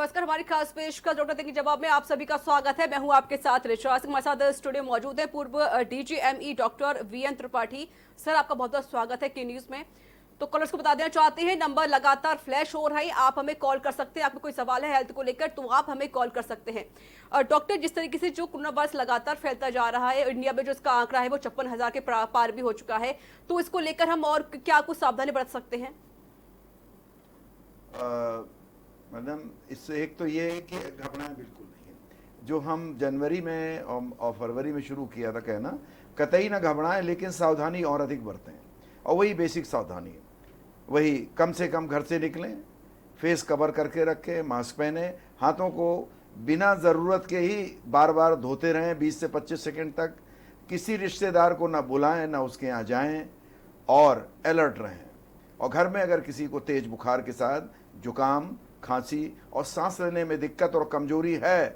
नमस्कार, हमारी खास पेशकश डॉक्टर के जवाब में आप सभी का स्वागत है। मैं हूं आपके साथ ऋचा सिंह। हमारे साथ स्टूडियो मौजूद है पूर्व DGME doctor VN Tripathi. Sir, आपका बहुत बहुत स्वागत है के न्यूज में। तो कॉलर्स को बता देना चाहते हैं, नंबर लगातार फ्लैश हो रहा है, आप हमें कॉल कर सकते हैं। आपको कोई सवाल है हेल्थ को लेकर तो आप हमें कॉल कर सकते हैं। और डॉक्टर, जिस तरीके से जो कोरोना वायरस लगातार फैलता जा रहा है, इंडिया में जो इसका आंकड़ा है वो 56,000 के पार भी हो चुका है, तो इसको लेकर हम और क्या कुछ सावधानी बरत सकते हैं? मैडम, इससे एक तो ये है कि घबराएं बिल्कुल नहीं। जो हम जनवरी में और फरवरी में शुरू किया था कहना, कतई ना घबराएं, लेकिन सावधानी और अधिक बरतें। और वही बेसिक सावधानी है, वही कम से कम घर से निकलें, फेस कवर करके रखें, मास्क पहने, हाथों को बिना ज़रूरत के ही बार बार धोते रहें 20 से 25 सेकंड तक। किसी रिश्तेदार को ना बुलाएं, ना उसके यहाँ जाएं, और अलर्ट रहें। और घर में अगर किसी को तेज बुखार के साथ जुकाम, खांसी और सांस लेने में दिक्कत और कमजोरी है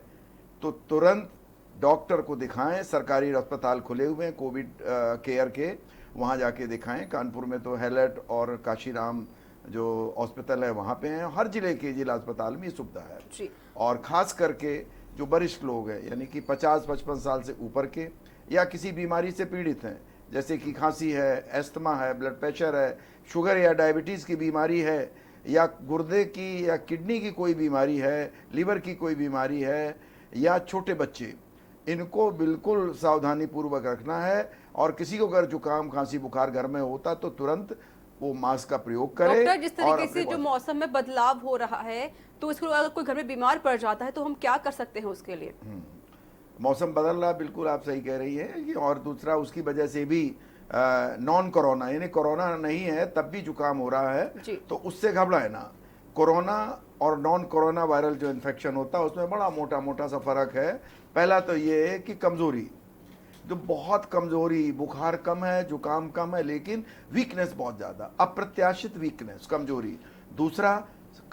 तो तुरंत डॉक्टर को दिखाएं। सरकारी अस्पताल खुले हुए हैं कोविड केयर के, वहां जाके दिखाएं। कानपुर में तो हेलट और काशीराम जो हॉस्पिटल है वहां पे हैं। हर जिले के जिला अस्पताल में ये सुविधा है जी। और खास करके जो वरिष्ठ लोग हैं, यानी कि 50-55 साल से ऊपर के या किसी बीमारी से पीड़ित हैं, जैसे कि खांसी है, एस्थमा है, ब्लड प्रेशर है, शुगर या डायबिटीज़ की बीमारी है, या गुर्दे की या किडनी की कोई बीमारी है, लीवर की कोई बीमारी है, या छोटे बच्चे, इनको बिल्कुल सावधानी पूर्वक रखना है। और किसी को अगर जुकाम, खांसी, बुखार घर में होता तो तुरंत वो मास्क का प्रयोग करे। डॉक्टर, जिस तरीके से जो मौसम में बदलाव हो रहा है, तो इसको अगर कोई घर में बीमार पड़ जाता है तो हम क्या कर सकते हैं उसके लिए? मौसम बदल रहा, बिल्कुल आप सही कह रही है। और दूसरा, उसकी वजह से भी नॉन कोरोना, यानी कोरोना नहीं है तब भी जुकाम हो रहा है, तो उससे घबराए ना। कोरोना और नॉन कोरोना वायरल जो इन्फेक्शन होता है उसमें बड़ा मोटा मोटा सा फर्क है। पहला तो ये है कि कमजोरी, जो बहुत कमजोरी, बुखार कम है, जुकाम कम है, लेकिन वीकनेस बहुत ज़्यादा, अप्रत्याशित वीकनेस, कमजोरी। दूसरा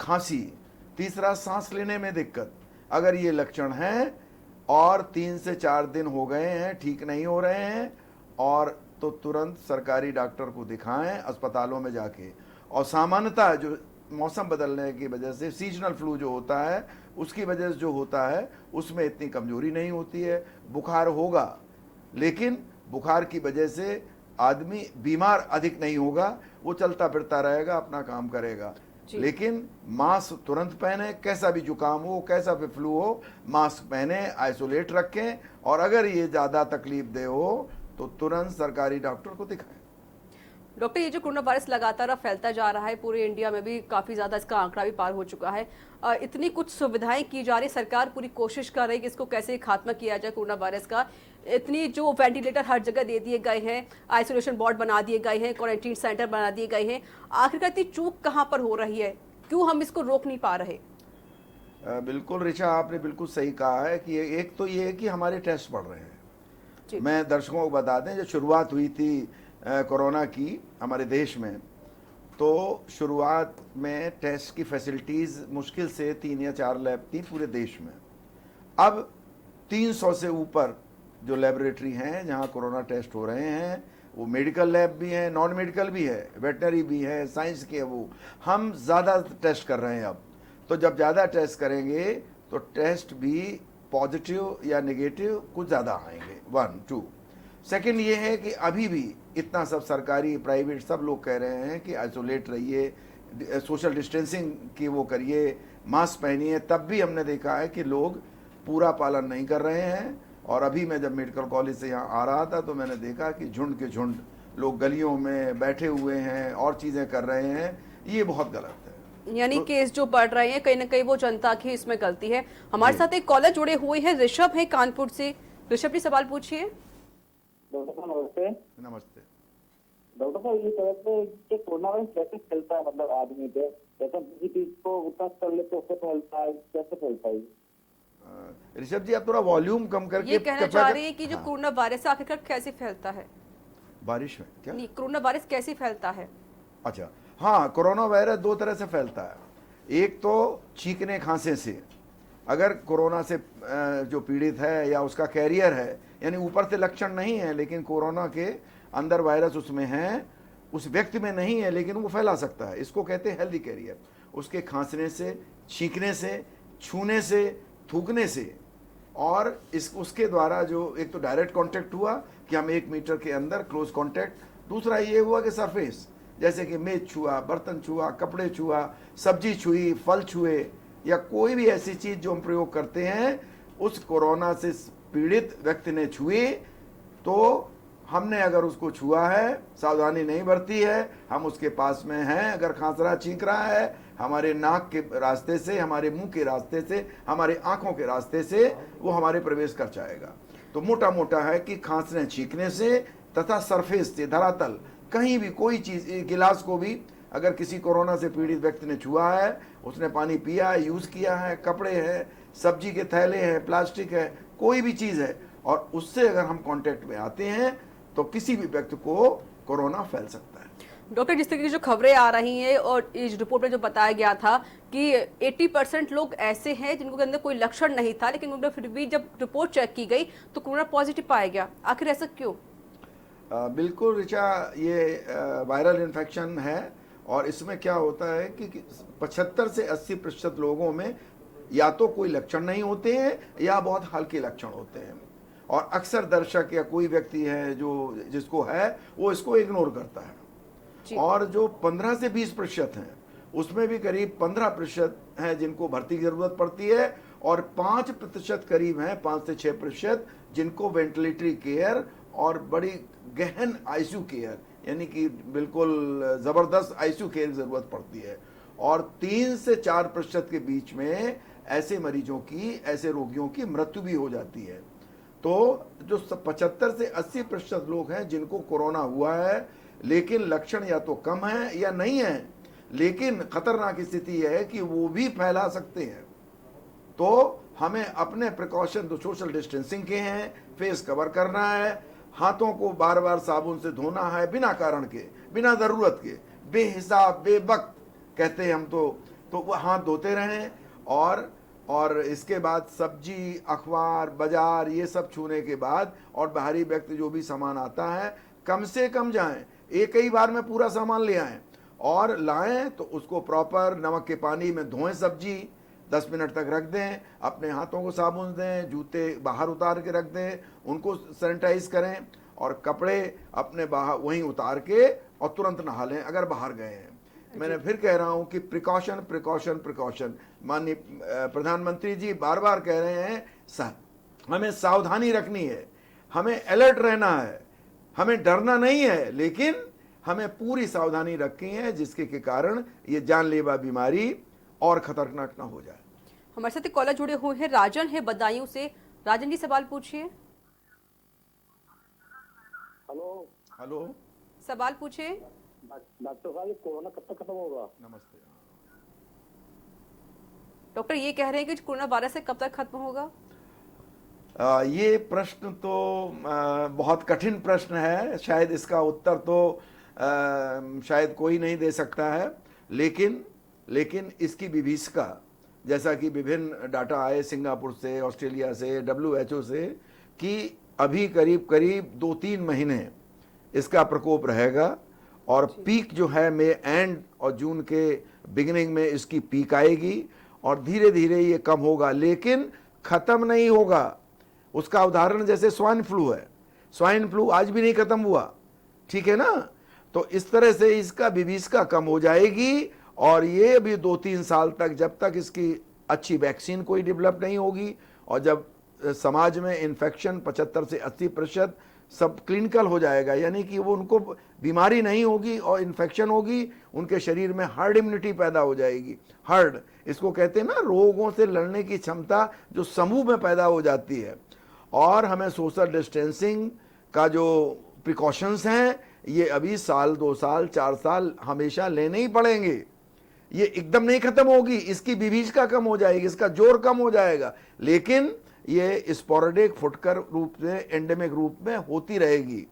खांसी। तीसरा सांस लेने में दिक्कत। अगर ये लक्षण हैं और 3 से 4 दिन हो गए हैं, ठीक नहीं हो रहे हैं, और तो तुरंत सरकारी डॉक्टर को दिखाएं अस्पतालों में जाके। और सामान्यतः जो मौसम बदलने की वजह से सीजनल फ्लू जो होता है, उसकी वजह से जो होता है उसमें इतनी कमजोरी नहीं होती है। बुखार होगा, लेकिन बुखार की वजह से आदमी बीमार अधिक नहीं होगा, वो चलता फिरता रहेगा, अपना काम करेगा। लेकिन मास्क तुरंत पहने, कैसा भी जुकाम हो, कैसा भी फ्लू हो, मास्क पहने, आइसोलेट रखें। और अगर ये ज़्यादा तकलीफ दे हो तो तुरंत सरकारी डॉक्टर को दिखाएं। डॉक्टर, ये जो कोरोना वायरस लगातार फैलता जा रहा है, पूरे इंडिया में भी काफी ज्यादा इसका आंकड़ा भी पार हो चुका है, इतनी कुछ सुविधाएं की जा रही, सरकार पूरी कोशिश कर रही है कि इसको कैसे खात्मा किया जाए कोरोना वायरस का। इतनी जो वेंटिलेटर हर जगह दे दिए गए हैं, आइसोलेशन वार्ड बना दिए गए हैं, क्वारंटीन सेंटर बना दिए गए हैं, आखिरकार इतनी चूक कहाँ पर हो रही है? क्यों हम इसको रोक नहीं पा रहे? बिल्कुल ऋचा, आपने बिल्कुल सही कहा है कि एक तो ये है कि हमारे टेस्ट बढ़ रहे हैं। मैं दर्शकों को बता दें, जो शुरुआत हुई थी कोरोना की हमारे देश में, तो शुरुआत में टेस्ट की फैसिलिटीज़ मुश्किल से 3 या 4 लैब थी पूरे देश में। अब 300 से ऊपर जो लेबोरेटरी हैं जहां कोरोना टेस्ट हो रहे हैं, वो मेडिकल लैब भी हैं, नॉन मेडिकल भी है, वेटनरी भी है, साइंस के, वो हम ज़्यादा टेस्ट कर रहे हैं अब। तो जब ज़्यादा टेस्ट करेंगे तो टेस्ट भी पॉजिटिव या नेगेटिव कुछ ज़्यादा आएंगे। 1 2 सेकेंड ये है कि अभी भी इतना सब सरकारी, प्राइवेट सब लोग कह रहे हैं कि आइसोलेट रहिए, सोशल डिस्टेंसिंग की वो करिए, मास्क पहनिए, तब भी हमने देखा है कि लोग पूरा पालन नहीं कर रहे हैं। और अभी मैं जब मेडिकल कॉलेज से यहाँ आ रहा था तो मैंने देखा कि झुंड के झुंड लोग गलियों में बैठे हुए हैं और चीज़ें कर रहे हैं। ये बहुत गलत है। यानी केस जो बढ़ रहे हैं, कहीं ना कहीं वो जनता की इसमें गलती है। हमारे साथ एक कॉलर जुड़े हुए हैं, ऋषभ है कानपुर से। ऋषभ जी, सवाल पूछिए। डॉक्टर साहब नमस्ते। नमस्ते डॉक्टर साहब, ये कह रहे थे कि कोरोना वायरस कैसे फैलता है, मतलब आदमी पे, जैसे किसी चीज को टच कर ले तो उससे फैलता है, कैसे फैलता है? ऋषभ जी, आप थोड़ा वॉल्यूम कम करके ये कहना चाह रही है कि जो कोरोना वायरस आखिरकार कैसे फैलता है? बारिश में क्या? नहीं, कोरोना वायरस कैसे फैलता है? अच्छा, हाँ, कोरोना वायरस 2 तरह से फैलता है। एक तो छींकने खांसे से, अगर कोरोना से जो पीड़ित है या उसका कैरियर है, यानी ऊपर से लक्षण नहीं है लेकिन कोरोना के अंदर वायरस उसमें है, उस व्यक्ति में नहीं है लेकिन वो फैला सकता है, इसको कहते हैं हेल्दी कैरियर। उसके खांसने से, छींकने से, छूने से, थूकने से और उसके द्वारा जो एक तो डायरेक्ट कांटेक्ट हुआ कि हम 1 मीटर के अंदर क्लोज कांटेक्ट, दूसरा ये हुआ कि सरफेस जैसे कि मेज छुआ, बर्तन छुआ, कपड़े छुआ, सब्जी छुई, फल छुए या कोई भी ऐसी चीज जो हम प्रयोग करते हैं उस कोरोना से पीड़ित व्यक्ति ने छुई तो हमने अगर उसको छुआ है, सावधानी नहीं बरती है, हम उसके पास में हैं, अगर खांस रहा, छींक रहा है, हमारे नाक के रास्ते से, हमारे मुंह के रास्ते से, हमारे आंखों के रास्ते से वो हमारे प्रवेश कर जाएगा। तो मोटा मोटा है कि खांसने छींकने से तथा सरफेस से, धरातल कहीं भी कोई चीज, गिलास को भी अगर किसी कोरोना से पीड़ित व्यक्ति ने छुआ है, उसने पानी पिया है, यूज किया है, कपड़े हैं, सब्जी के थैले हैं, प्लास्टिक है, कोई भी चीज है और उससे अगर हम कांटेक्ट में आते हैं तो किसी भी व्यक्ति को कोरोना फैल सकता है। डॉक्टर, जिस तरीके की जो खबरें आ रही हैं और इस रिपोर्ट में जो बताया गया था कि 80% लोग ऐसे हैं जिनको के अंदर कोई लक्षण नहीं था, लेकिन उन्होंने फिर भी जब रिपोर्ट चेक की गई तो कोरोना पॉजिटिव पाया गया। आखिर ऐसा क्यों? बिल्कुल ऋचा, ये वायरल इन्फेक्शन है और इसमें क्या होता है कि 75 से 80% लोगों में या तो कोई लक्षण नहीं होते हैं या बहुत हल्के लक्षण होते हैं और अक्सर दर्शक या कोई व्यक्ति है जो जिसको है वो इसको इग्नोर करता है। और जो 15 से 20% हैं उसमें भी करीब 15% हैं जिनको भर्ती की जरूरत पड़ती है और 5% करीब हैं, 5 से 6% जिनको वेंटिलेटरी केयर और बड़ी गहन आईसीयू केयर यानी कि बिल्कुल जबरदस्त आईसीयू केयर की जरूरत पड़ती है और 3 से 4% के बीच में ऐसे मरीजों की, ऐसे रोगियों की मृत्यु भी हो जाती है। तो जो 75 से 80% लोग हैं जिनको कोरोना हुआ है लेकिन लक्षण या तो कम है या नहीं है, लेकिन खतरनाक स्थिति है कि वो भी फैला सकते हैं। तो हमें अपने प्रिकॉशन तो सोशल डिस्टेंसिंग के हैं, फेस कवर करना है, हाथों को बार बार साबुन से धोना है बिना कारण के, बिना जरूरत के, बेहिसाब बेवक्त कहते हैं हम तो वो हाथ धोते रहें और इसके बाद सब्जी, अखबार, बाजार ये सब छूने के बाद और बाहरी व्यक्ति जो भी सामान आता है कम से कम जाएं, एक ही बार में पूरा सामान ले आएं और लाएं तो उसको प्रॉपर नमक के पानी में धोएं, सब्जी 10 मिनट तक रख दें, अपने हाथों को साबुन दें, जूते बाहर उतार के रख दें, उनको सैनिटाइज करें और कपड़े अपने बाहर वहीं उतार के और तुरंत नहा लें अगर बाहर गए हैं। मैंने फिर कह रहा हूं कि प्रिकॉशन प्रिकॉशन प्रिकॉशन, माननीय प्रधानमंत्री जी बार बार कह रहे हैं हमें सावधानी रखनी है, हमें अलर्ट रहना है, हमें डरना नहीं है, लेकिन हमें पूरी सावधानी रखनी है जिसके के कारण ये जानलेवा बीमारी और खतरनाक ना हो जाए। हमारे साथ कॉलर जुड़े हुए हैं, राजन है बदायूं से। राजन जी सवाल पूछिए। हेलो हेलो, सवाल पूछिए। डॉक्टर साहब, ये कोरोना कब तक खत्म होगा? नमस्ते। डॉक्टर ये कह रहे हैं कि कोरोना वायरस से कब तक खत्म होगा? ये प्रश्न तो बहुत कठिन प्रश्न है, शायद इसका उत्तर तो शायद कोई नहीं दे सकता है, लेकिन इसकी विभीषिका जैसा कि विभिन्न डाटा आए सिंगापुर से, ऑस्ट्रेलिया से, WHO से कि अभी करीब करीब 2-3 महीने इसका प्रकोप रहेगा और पीक जो है मई एंड और जून के बिगिनिंग में इसकी पीक आएगी और धीरे धीरे ये कम होगा, लेकिन खत्म नहीं होगा। उसका उदाहरण जैसे स्वाइन फ्लू है, स्वाइन फ्लू आज भी नहीं खत्म हुआ, ठीक है ना। तो इस तरह से इसका विभीषिका कम हो जाएगी और ये भी 2-3 साल तक, जब तक इसकी अच्छी वैक्सीन कोई डेवलप नहीं होगी और जब समाज में इन्फेक्शन 75 से 80% सब क्लिनिकल हो जाएगा, यानी कि वो उनको बीमारी नहीं होगी और इन्फेक्शन होगी, उनके शरीर में हर्ड इम्यूनिटी पैदा हो जाएगी। हर्ड इसको कहते हैं ना, रोगों से लड़ने की क्षमता जो समूह में पैदा हो जाती है। और हमें सोशल डिस्टेंसिंग का जो प्रिकॉशंस हैं ये अभी साल, 2 साल, 4 साल हमेशा लेने ही पड़ेंगे। ये एकदम नहीं खत्म होगी, इसकी विभीषिका कम हो जाएगी, इसका जोर कम हो जाएगा, लेकिन ये स्पोरेडिक फुटकर रूप में, एंडेमिक रूप में होती रहेगी।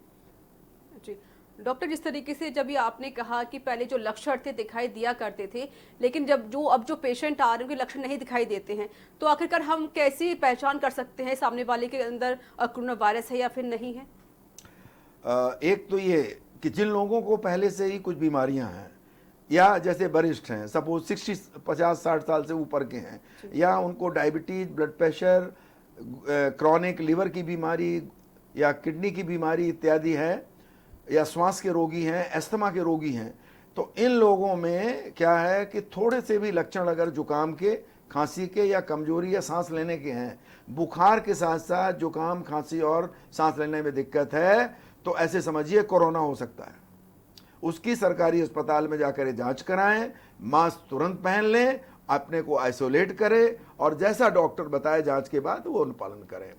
जी डॉक्टर, जिस तरीके से जब ये आपने कहा कि पहले जो लक्षण थे दिखाई दिया करते थे, लेकिन अब जो पेशेंट आ रहे हैं उनके लक्षण नहीं दिखाई देते हैं, तो आखिरकार हम कैसी पहचान कर सकते हैं सामने वाले के अंदर कोरोना वायरस है या फिर नहीं है? एक तो ये कि जिन लोगों को पहले से ही कुछ बीमारियां हैं, या जैसे वरिष्ठ हैं, सपोज 50-60 साल से ऊपर के हैं, या उनको diabetes, blood pressure, chronic liver की बीमारी या किडनी की बीमारी इत्यादि है, या श्वास के रोगी हैं, अस्थमा के रोगी हैं, तो इन लोगों में क्या है कि थोड़े से भी लक्षण अगर जुकाम के, खांसी के या कमजोरी या सांस लेने के हैं, बुखार के साथ साथ जुकाम, खांसी और सांस लेने में दिक्कत है, तो ऐसे समझिए कोरोना हो सकता है। उसकी सरकारी अस्पताल में जाकर जांच कराएं, मास्क तुरंत पहन लें, अपने को आइसोलेट करें और जैसा डॉक्टर बताए जांच के बाद वो अनुपालन करें।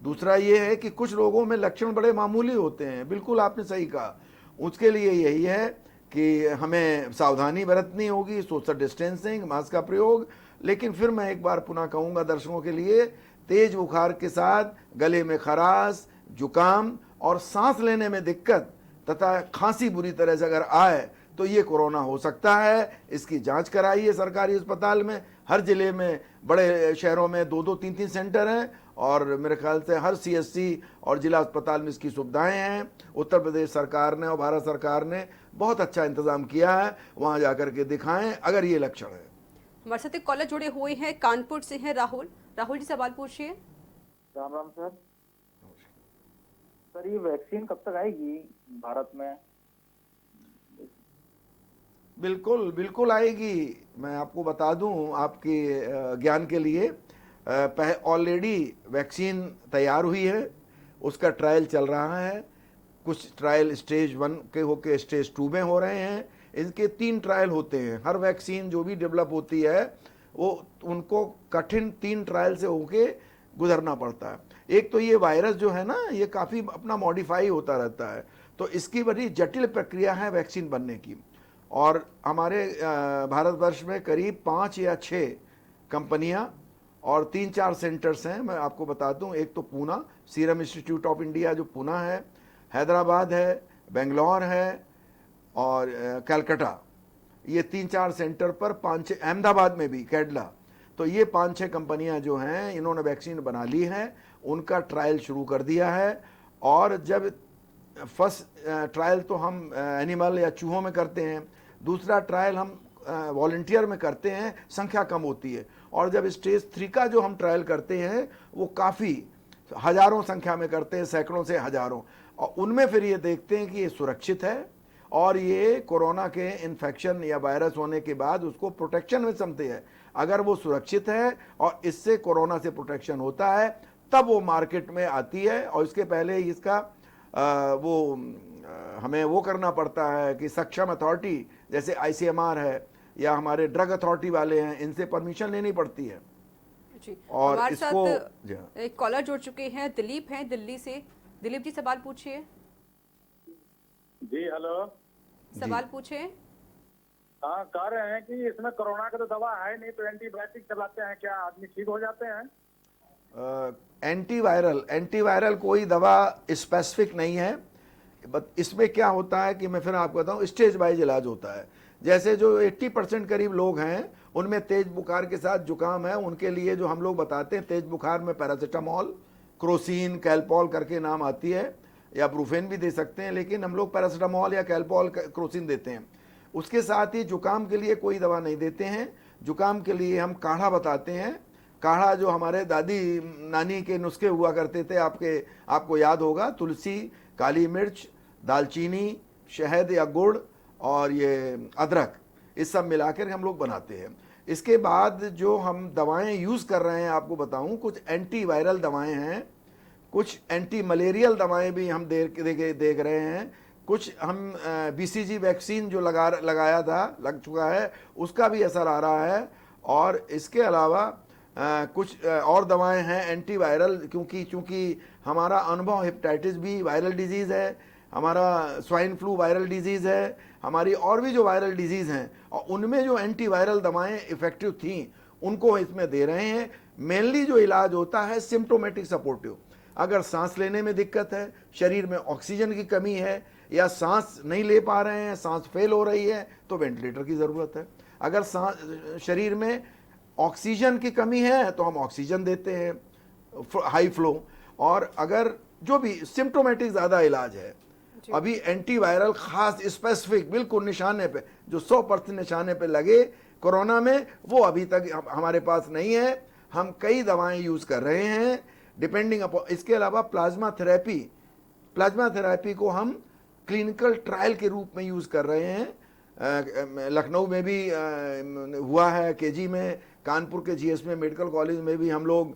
दूसरा ये है कि कुछ लोगों में लक्षण बड़े मामूली होते हैं, बिल्कुल आपने सही कहा, उसके लिए यही है कि हमें सावधानी बरतनी होगी, सोशल डिस्टेंसिंग, मास्क का प्रयोग। लेकिन फिर मैं एक बार पुनः कहूँगा दर्शकों के लिए, तेज बुखार के साथ गले में खराश, जुकाम और सांस लेने में दिक्कत तथा खांसी बुरी तरह से अगर आए तो ये कोरोना हो सकता है। इसकी जांच कराइए सरकारी अस्पताल में। हर जिले में, बड़े शहरों में 2-2, 3-3 सेंटर हैं और मेरे ख्याल से हर सीएचसी और जिला अस्पताल में इसकी सुविधाएं हैं। उत्तर प्रदेश सरकार ने और भारत सरकार ने बहुत अच्छा इंतजाम किया है, वहां जाकर के दिखाएं अगर ये लक्षण है। हमारे साथ एक कॉलर जुड़े हुए हैं, कानपुर से हैं राहुल। राहुल जी सवाल पूछिए। राम राम सर। सर ये वैक्सीन कब तक आएगी भारत में? बिल्कुल बिल्कुल आएगी। मैं आपको बता दूं आपके ज्ञान के लिए, ऑलरेडी वैक्सीन तैयार हुई है, उसका ट्रायल चल रहा है। कुछ ट्रायल स्टेज 1 के होके स्टेज 2 में हो रहे हैं। इनके 3 ट्रायल होते हैं। हर वैक्सीन जो भी डेवलप होती है वो उनको कठिन 3 ट्रायल से होके गुजरना पड़ता है। एक तो ये वायरस जो है ना, ये काफ़ी अपना मॉडिफाई होता रहता है, तो इसकी बड़ी जटिल प्रक्रिया है वैक्सीन बनने की। और हमारे भारतवर्ष में करीब 5 या 6 कंपनियां और 3-4 सेंटर्स हैं। मैं आपको बता दूं, एक तो Poona, serum institute of India जो पूना है, हैदराबाद है, बेंगलोर है और कलकत्ता। ये 3-4 सेंटर पर 5-6, अहमदाबाद में भी कैडला। तो ये 5-6 कंपनियां जो हैं, इन्होंने वैक्सीन बना ली है, उनका ट्रायल शुरू कर दिया है। और जब फर्स्ट ट्रायल तो हम एनिमल या चूहों में करते हैं, दूसरा ट्रायल हम वॉलंटियर में करते हैं, संख्या कम होती है। और जब स्टेज 3 का जो हम ट्रायल करते हैं वो काफ़ी हजारों संख्या में करते हैं, सैकड़ों से हजारों, और उनमें फिर ये देखते हैं कि ये सुरक्षित है और ये कोरोना के इन्फेक्शन या वायरस होने के बाद उसको प्रोटेक्शन में समझते हैं। अगर वो सुरक्षित है और इससे कोरोना से प्रोटेक्शन होता है तब वो मार्केट में आती है। और इसके पहले इसका हमें वो करना पड़ता है कि सक्षम अथॉरिटी जैसे ICMR है या हमारे ड्रग अथॉरिटी वाले हैं, इनसे परमिशन लेनी पड़ती है। जी। और हमारे इसको साथ एक कॉलर जुड़ चुके हैं, दिलीप हैं दिल्ली से। दिलीप जी सवाल पूछिए। जी हेलो, सवाल पूछिए। हाँ, कह रहे हैं कि इसमें कोरोना का तो दवा है नहीं, तो एंटीबायोटिक चलाते हैं, क्या आदमी ठीक हो जाते हैं? एंटीवायरल कोई दवा स्पेसिफिक नहीं है। बट इसमें क्या होता है कि मैं फिर आपको बताऊं, स्टेज वाइज इलाज होता है। जैसे जो 80% करीब लोग हैं उनमें तेज बुखार के साथ जुकाम है, उनके लिए जो हम लोग बताते हैं तेज बुखार में पैरासीटामोल, क्रोसिन, कैलपॉल करके नाम आती है, या ब्रूफेन भी दे सकते हैं, लेकिन हम लोग पैरासीटामोल या कैलपॉल, क्रोसिन देते हैं। उसके साथ ही जुकाम के लिए कोई दवा नहीं देते हैं। जुकाम के लिए हम काढ़ा बताते हैं। काढ़ा जो हमारे दादी नानी के नुस्खे हुआ करते थे, आपको याद होगा, तुलसी, काली मिर्च, दालचीनी, शहद या गुड़ और ये अदरक, इस सब मिलाकर हम लोग बनाते हैं। इसके बाद जो हम दवाएं यूज़ कर रहे हैं आपको बताऊं, कुछ एंटीवायरल दवाएं हैं, कुछ एंटी मलेरियल दवाएं भी हम देख रहे हैं। कुछ हम BCG वैक्सीन जो लग चुका है, उसका भी असर आ रहा है। और इसके अलावा कुछ और दवाएं हैं एंटीवायरल, क्योंकि हमारा अनुभव हेपेटाइटिस बी वायरल डिजीज़ है, हमारा स्वाइन फ्लू वायरल डिजीज़ है, हमारी और भी जो वायरल डिजीज़ हैं, और उनमें जो एंटीवायरल दवाएं इफ़ेक्टिव थीं उनको इसमें दे रहे हैं। मेनली जो इलाज होता है सिम्प्टोमेटिक सपोर्टिव। अगर सांस लेने में दिक्कत है, शरीर में ऑक्सीजन की कमी है, या सांस नहीं ले पा रहे हैं, सांस फेल हो रही है, तो वेंटिलेटर की ज़रूरत है। अगर शरीर में ऑक्सीजन की कमी है तो हम ऑक्सीजन देते हैं हाई फ्लो। और अगर जो भी सिम्प्टोमेटिक ज़्यादा इलाज है, अभी एंटीवायरल खास स्पेसिफिक बिल्कुल निशाने पे जो 100% निशाने पे लगे कोरोना में, वो अभी तक हमारे पास नहीं है। हम कई दवाएं यूज कर रहे हैं डिपेंडिंग अपॉन। इसके अलावा प्लाज्मा थेरेपी को हम क्लिनिकल ट्रायल के रूप में यूज कर रहे हैं। लखनऊ में भी हुआ है, केजी में, कानपुर के जीएस में, मेडिकल कॉलेज में भी हम लोग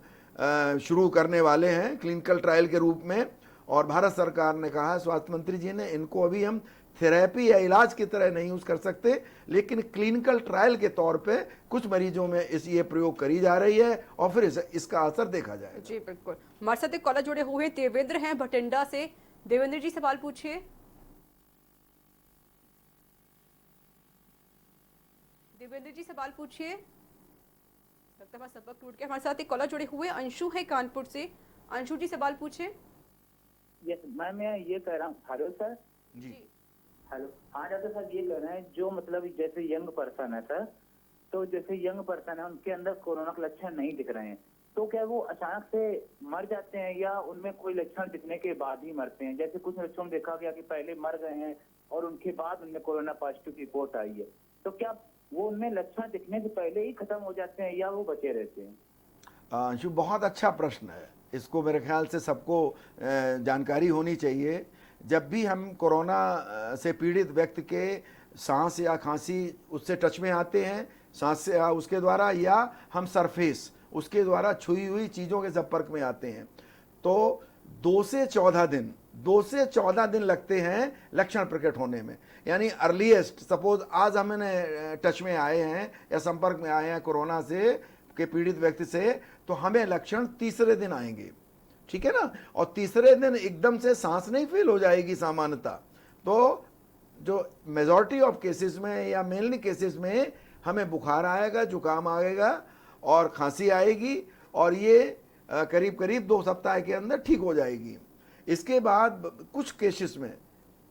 शुरू करने वाले हैं क्लिनिकल ट्रायल के रूप में। और भारत सरकार ने कहा है, स्वास्थ्य मंत्री जी ने, इनको अभी हम थेरेपी या इलाज की तरह नहीं यूज कर सकते, लेकिन क्लिनिकल ट्रायल के तौर पे कुछ मरीजों में ये प्रयोग करी जा रही है और फिर इसका असर देखा जाएगा। जी बिल्कुल। हमारे साथ एक कॉलर जुड़े हुए हैं, देवेंद्र हैं भटिंडा से। देवेंद्र जी सवाल पूछिए। देवेंद्र जी सवाल पूछिए। लगता है संपर्क टूट गया। हमारे साथ एक कॉलर जुड़े हुए अंशु है कानपुर से। अंशु जी सवाल पूछिए। यस मैम, मैं ये कह रहा हूँ। Hello sir. जी हेलो। हाँ डॉक्टर साहब, ये कह रहे हैं जो मतलब जैसे यंग पर्सन है सर, तो जैसे यंग पर्सन है उनके अंदर कोरोना के लक्षण नहीं दिख रहे हैं, तो क्या वो अचानक से मर जाते हैं या उनमें कोई लक्षण दिखने के बाद ही मरते हैं? जैसे कुछ बच्चों में देखा गया कि पहले मर गए हैं और उनके बाद उनमें कोरोना पॉजिटिव की रिपोर्ट आई है, तो क्या वो उनमें लक्षण दिखने से पहले ही खत्म हो जाते हैं या वो बचे रहते हैं? अंशु, बहुत अच्छा प्रश्न है। इसको मेरे ख्याल से सबको जानकारी होनी चाहिए। जब भी हम कोरोना से पीड़ित व्यक्ति के सांस या खांसी उससे टच में आते हैं, सांस से उसके द्वारा, या हम सरफेस उसके द्वारा छुई हुई चीज़ों के संपर्क में आते हैं, तो 2 से 14 दिन लगते हैं लक्षण प्रकट होने में। यानी अर्लीस्ट, सपोज आज हमने टच में आए हैं या संपर्क में आए हैं कोरोना से के पीड़ित व्यक्ति से, तो हमें लक्षण तीसरे दिन आएंगे, ठीक है ना। और तीसरे दिन एकदम से सांस नहीं फेल हो जाएगी सामान्यतः। तो जो मेजॉरिटी ऑफ केसेस में या मेनली केसेस में हमें बुखार आएगा, जुकाम आएगा और खांसी आएगी, और ये करीब करीब 2 सप्ताह के अंदर ठीक हो जाएगी। इसके बाद कुछ केसेस में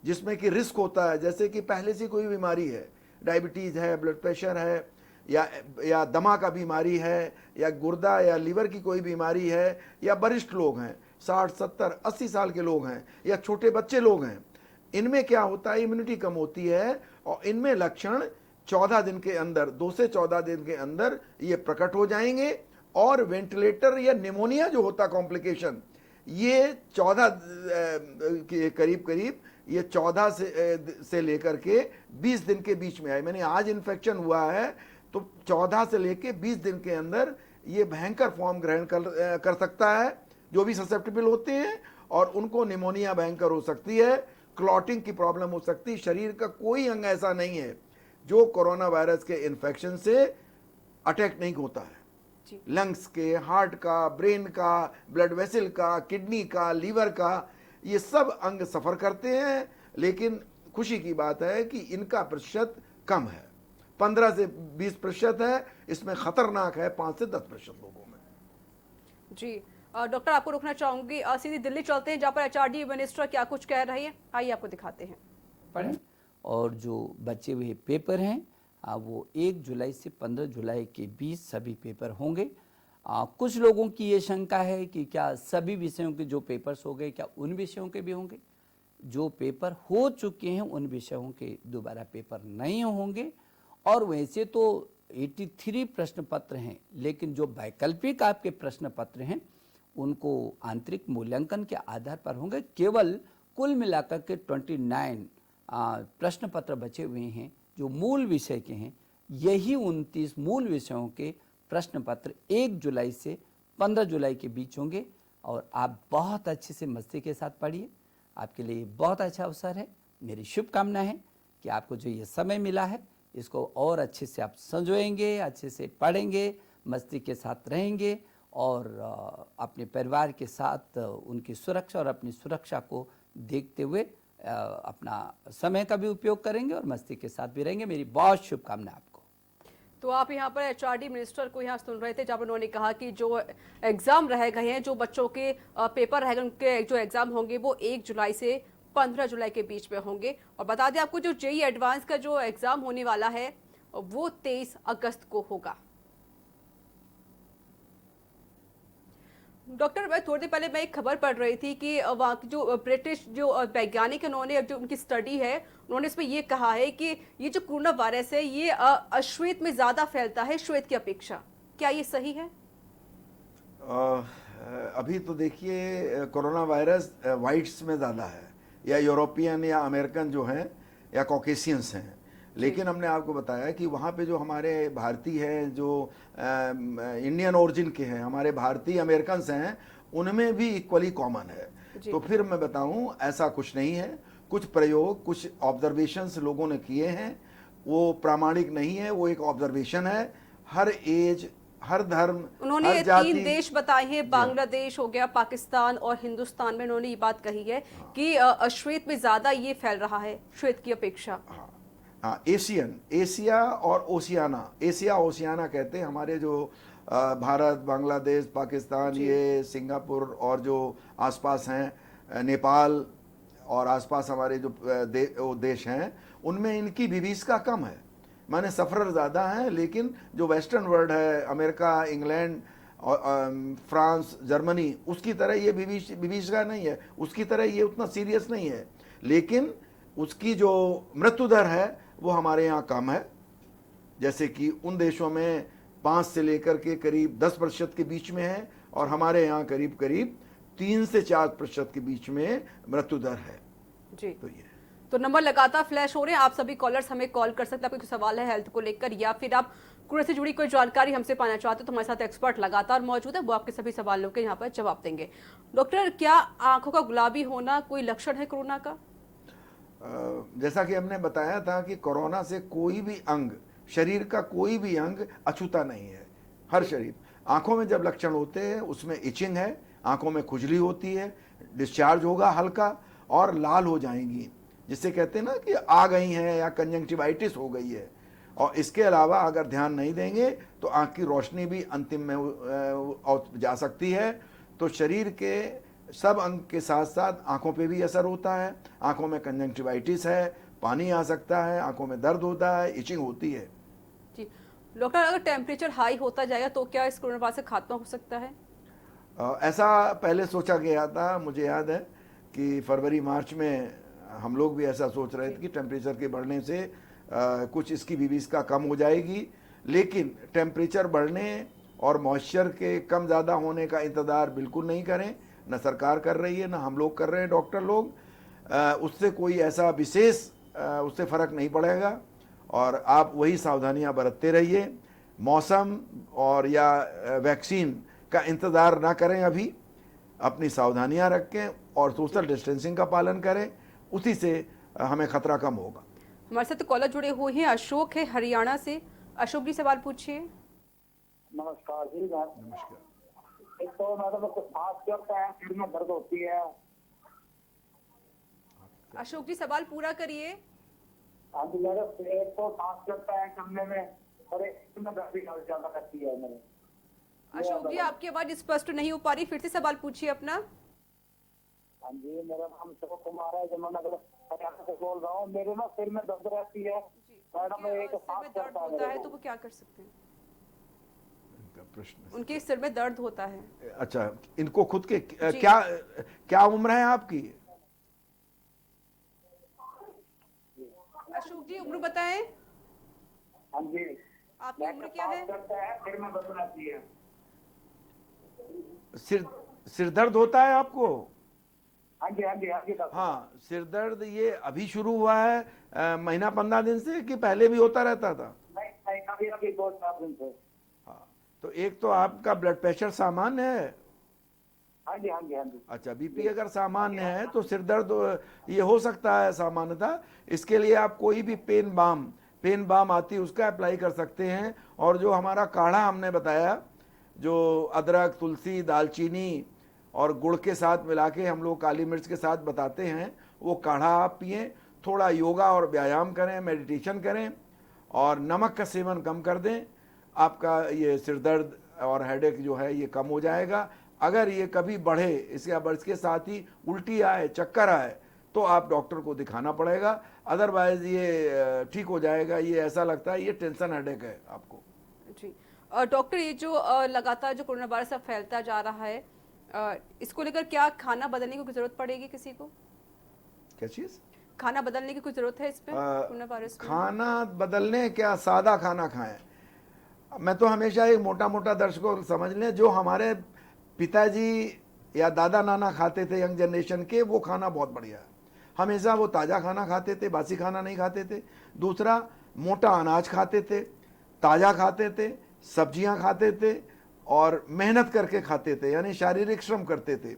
जिसमें कि रिस्क होता है, जैसे कि पहले से कोई बीमारी है, डायबिटीज़ है, ब्लड प्रेशर है, या दमा का बीमारी है, या गुर्दा या लीवर की कोई बीमारी है, या वरिष्ठ लोग हैं, 60, 70, 80 साल के लोग हैं, या छोटे बच्चे लोग हैं, इनमें क्या होता है, इम्यूनिटी कम होती है और इनमें लक्षण 14 दिन के अंदर, 2 से 14 दिन के अंदर ये प्रकट हो जाएंगे। और वेंटिलेटर या निमोनिया जो होता कॉम्प्लिकेशन, ये 14 के करीब ये 14 से लेकर के 20 दिन के बीच में आए। मैंने आज इन्फेक्शन हुआ है तो 14 से लेकर 20 दिन के अंदर ये भयंकर फॉर्म ग्रहण कर सकता है, जो भी ससेप्टेबल होते हैं, और उनको निमोनिया भयंकर हो सकती है, क्लॉटिंग की प्रॉब्लम हो सकती है। शरीर का कोई अंग ऐसा नहीं है जो कोरोना वायरस के इन्फेक्शन से अटैक नहीं होता है। लंग्स के, हार्ट का, ब्रेन का, ब्लड वेसल का, किडनी का, लीवर का, ये सब अंग सफ़र करते हैं, लेकिन खुशी की बात है कि इनका प्रतिशत कम है, 15 से 20% है। इसमें खतरनाक है 5 से 10% लोगों में। जी डॉक्टर, आपको रोकना चाहूंगी, सीधी दिल्ली चलते हैं जहाँ पर एचआरडी मिनिस्टर क्या कुछ कह रही है, आइए आपको दिखाते हैं। पढ़ें। और जो बचे हुए पेपर हैं वो 1 जुलाई से 15 जुलाई के बीच सभी पेपर होंगे। कुछ लोगों की ये शंका है कि क्या सभी विषयों के जो पेपर्स हो गए, क्या उन विषयों के भी होंगे? जो पेपर हो चुके हैं उन विषयों के दोबारा पेपर नहीं होंगे। और वैसे तो 83 प्रश्न पत्र हैं, लेकिन जो वैकल्पिक आपके प्रश्न पत्र हैं उनको आंतरिक मूल्यांकन के आधार पर होंगे। केवल कुल मिलाकर के 29 प्रश्न पत्र बचे हुए हैं जो मूल विषय के हैं। यही 29 मूल विषयों के प्रश्न पत्र 1 जुलाई से 15 जुलाई के बीच होंगे। और आप बहुत अच्छे से मस्ती के साथ पढ़िए, आपके लिए बहुत अच्छा अवसर है। मेरी शुभकामना है कि आपको जो ये समय मिला है इसको और अच्छे से आप संजोएंगे, अच्छे से पढ़ेंगे, मस्ती के साथ रहेंगे और अपने परिवार के साथ उनकी सुरक्षा और अपनी सुरक्षा को देखते हुए अपना समय का भी उपयोग करेंगे और मस्ती के साथ भी रहेंगे। मेरी बहुत शुभकामना आपको। तो आप यहाँ पर एचआरडी मिनिस्टर को यहाँ सुन रहे थे, जहाँ पर उन्होंने कहा कि जो एग्जाम रह गए हैं, जो बच्चों के पेपर रह गए, उनके जो एग्जाम होंगे वो 1 जुलाई से 15 जुलाई के बीच में होंगे। और बता दें आपको, जो जेईई एडवांस का जो एग्जाम होने वाला है वो 23 अगस्त को होगा। डॉक्टर, मैं थोड़ी देर पहले मैं एक खबर पढ़ रही थी कि वहाँ की जो ब्रिटिश जो वैज्ञानिक है, उन्होंने जो उनकी स्टडी है, उन्होंने इसमें ये कहा है कि ये जो कोरोना वायरस है ये अश्वेत में ज्यादा फैलता है श्वेत की अपेक्षा। क्या ये सही है? अभी तो देखिए कोरोना वायरस वाइट्स में ज़्यादा है, या यूरोपियन या अमेरिकन जो हैं या कॉकेशियंस हैं। लेकिन हमने आपको बताया कि वहाँ पे जो हमारे भारतीय हैं, जो इंडियन ओरिजिन के हैं, हमारे भारतीय अमेरिकन हैं, उनमें भी इक्वली कॉमन है। तो फिर मैं बताऊं, ऐसा कुछ नहीं है। कुछ प्रयोग, कुछ ऑब्जर्वेशंस लोगों ने किए हैं, वो प्रामाणिक नहीं है, वो एक ऑब्जर्वेशन है। हर एज, हर धर्म, उन्होंने हर जाति, 3 देश बताए हैं, बांग्लादेश हो गया, पाकिस्तान और हिंदुस्तान में उन्होंने ये बात कही है कि अश्वेत में ज्यादा ये फैल रहा है श्वेत की अपेक्षा। हाँ, एशिया और ओशियाना, एशिया ओशियाना कहते हैं। हमारे जो भारत, बांग्लादेश, पाकिस्तान, ये सिंगापुर और जो आसपास हैं, नेपाल और आसपास हमारे जो देश हैं, उनमें इनकी विभीषिका कम है, माने सफ़रर ज़्यादा हैं। लेकिन जो वेस्टर्न वर्ल्ड है, अमेरिका, इंग्लैंड और फ्रांस, जर्मनी, उसकी तरह ये विभीषिका नहीं है, उसकी तरह ये उतना सीरियस नहीं है। लेकिन उसकी जो मृत्यु दर है वो हमारे यहाँ कम है। जैसे कि उन देशों में 5 से लेकर के करीब 10% के बीच में है, और हमारे यहाँ करीब करीब 3 से 4% के बीच में मृत्यु दर है जी। तो ये तो नंबर लगातार फ्लैश हो रहे हैं, आप सभी कॉलर्स हमें कॉल कर सकते हैं। आपका कोई सवाल है हेल्थ को लेकर, या फिर आप कोरोना से जुड़ी कोई जानकारी हमसे पाना चाहते हो, तो हमारे साथ एक्सपर्ट लगातार मौजूद है, वो आपके सभी सवालों के यहाँ पर जवाब देंगे। डॉक्टर, क्या आंखों का गुलाबी होना कोई लक्षण है कोरोना का? जैसा कि हमने बताया था कि कोरोना से कोई भी अंग, शरीर का कोई भी अंग अछूता नहीं है। हर शरीर, आंखों में जब लक्षण होते हैं उसमें इचिंग है, आंखों में खुजली होती है, डिस्चार्ज होगा हल्का और लाल हो जाएंगी, जिससे कहते हैं ना कि आ गई हैं या कंजंक्टिवाइटिस हो गई है। और इसके अलावा अगर ध्यान नहीं देंगे तो आंख की रोशनी भी अंतिम में जा सकती है। तो शरीर के सब अंग के साथ साथ आंखों पे भी असर होता है। आंखों में कंजंक्टिवाइटिस है, पानी आ सकता है, आंखों में दर्द होता है, इचिंग होती है। जी डॉक्टर, अगर टेम्परेचर हाई होता जाएगा तो क्या इस कोरोना वायरस से खात्मा हो सकता है? ऐसा पहले सोचा गया था, मुझे याद है कि फरवरी मार्च में हम लोग भी ऐसा सोच रहे थे कि टेम्परेचर के बढ़ने से कुछ इसकी विभीषिका कम हो जाएगी। लेकिन टेम्परेचर बढ़ने और मॉइस्चर के कम ज़्यादा होने का इंतज़ार बिल्कुल नहीं करें, न सरकार कर रही है, न हम लोग कर रहे हैं, डॉक्टर लोग। उससे कोई ऐसा विशेष उससे फ़र्क नहीं पड़ेगा, और आप वही सावधानियां बरतते रहिए। मौसम और या वैक्सीन का इंतज़ार ना करें, अभी अपनी सावधानियां रखें और सोशल डिस्टेंसिंग का पालन करें, उसी से हमें खतरा कम होगा। हमारे साथ कॉलर जुड़े हुए हैं, अशोक है हरियाणा से। अशोक जी, सवाल पूछिए। नमस्कार जी। नमस्कार। एक तो मतलब कुछ सांस चढ़ता है, सिर में दर्द होती है। अशोक जी, सवाल पूरा करिए। हाँ जी, मेरे एक तो सांस चढ़ता है कमरे में, और एक में दर्द भी ज्यादा करती है मेरे। अशोक जी, आपकी आवाज स्पष्ट नहीं हो पा रही, फिर से सवाल पूछिए अपना। हाँ जी, मेरा नाम शिव कुमार है, जमुनानगर हरियाणा से बोल रहा हूँ। मेरे ना सिर में दर्द रहती है मैडम, एक सांस चढ़ता है होता है तो वो क्या कर सकते हैं? प्रश्न, उनके सिर में दर्द होता है। अच्छा, इनको खुद के क्या उम्र है आपकी? अशोक जी, उम्र बताएं। हाँ जी, आपकी उम्र क्या है? सिर में दर्द रहती है। सिर दर्द होता है आपको? हाँ जी, हाँ जी, हाँ जी। हाँ, सिर दर्द ये अभी शुरू हुआ है महीना 15 दिन से, कि पहले भी होता रहता था? नहीं, अभी अभी 2-4 दिन से। हाँ, तो एक तो आपका ब्लड प्रेशर सामान्य है? हाँ जी, हाँ जी, हाँ जी। अच्छा, बीपी अगर सामान्य है तो सिर दर्द ये हो सकता है सामान्यतः। इसके लिए आप कोई भी पेन बाम आती है उसका अप्लाई कर सकते हैं। और जो हमारा काढ़ा हमने बताया, जो अदरक, तुलसी, दालचीनी और गुड़ के साथ मिला के हम लोग काली मिर्च के साथ बताते हैं, वो काढ़ा आप पिएं। थोड़ा योगा और व्यायाम करें, मेडिटेशन करें, और नमक का सेवन कम कर दें। आपका ये सिर दर्द और हेडेक जो है ये कम हो जाएगा। अगर ये कभी बढ़े, इसके साथ ही उल्टी आए, चक्कर आए, तो आप डॉक्टर को दिखाना पड़ेगा। अदरवाइज ये ठीक हो जाएगा। ये ऐसा लगता है ये टेंशन हेडेक है आपको। जी डॉक्टर, ये जो लगातार जो कोरोना वायरस अब फैलता जा रहा है, इसको लेकर क्या खाना बदलने की कोई जरूरत पड़ेगी किसी को? क्या चीज? खाना बदलने की कोई जरूरत है इस पे कोरोना वायरस में? खाना बदलने, क्या सादा खाना खाएं? मैं तो हमेशा एक मोटा मोटा दर्शकों को समझ लें, जो हमारे पिताजी या दादा नाना खाते थे यंग जनरेशन के, वो खाना बहुत बढ़िया है। हमेशा वो ताज़ा खाना खाते थे, बासी खाना नहीं खाते थे। दूसरा, मोटा अनाज खाते थे, ताज़ा खाते थे, सब्जियां खाते थे और मेहनत करके खाते थे, यानी शारीरिक श्रम करते थे।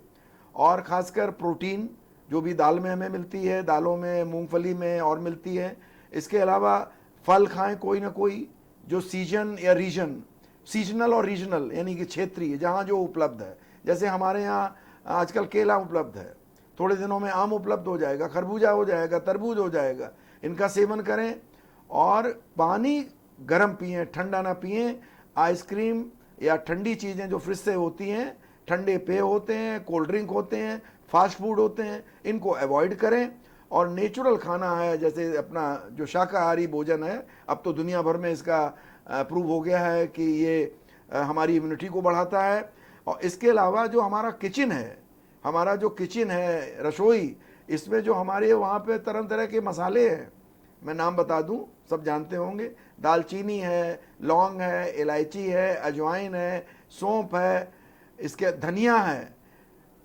और ख़ासकर प्रोटीन जो भी दाल में हमें मिलती है, दालों में, मूंगफली में और मिलती है। इसके अलावा फल खाएं कोई ना कोई, जो सीजन या रीजन, सीजनल और रीजनल यानी कि क्षेत्रीय, जहाँ जो उपलब्ध है। जैसे हमारे यहाँ आजकल केला उपलब्ध है, थोड़े दिनों में आम उपलब्ध हो जाएगा, खरबूजा हो जाएगा, तरबूज हो जाएगा। इनका सेवन करें और पानी गर्म पिएं, ठंडा ना पिएं। आइसक्रीम या ठंडी चीज़ें जो फ्रिज से होती हैं, ठंडे पेय होते हैं, कोल्ड ड्रिंक होते हैं, फास्ट फूड होते हैं, इनको अवॉइड करें। और नेचुरल खाना है, जैसे अपना जो शाकाहारी भोजन है, अब तो दुनिया भर में इसका प्रूव हो गया है कि ये हमारी इम्यूनिटी को बढ़ाता है। और इसके अलावा जो हमारा किचन है, हमारा जो किचन है, रसोई, इसमें जो हमारे वहाँ पे तरह तरह के मसाले हैं, मैं नाम बता दूं, सब जानते होंगे। दालचीनी है, लौंग है, इलायची है, अजवाइन है, सौंफ है, इसके धनिया है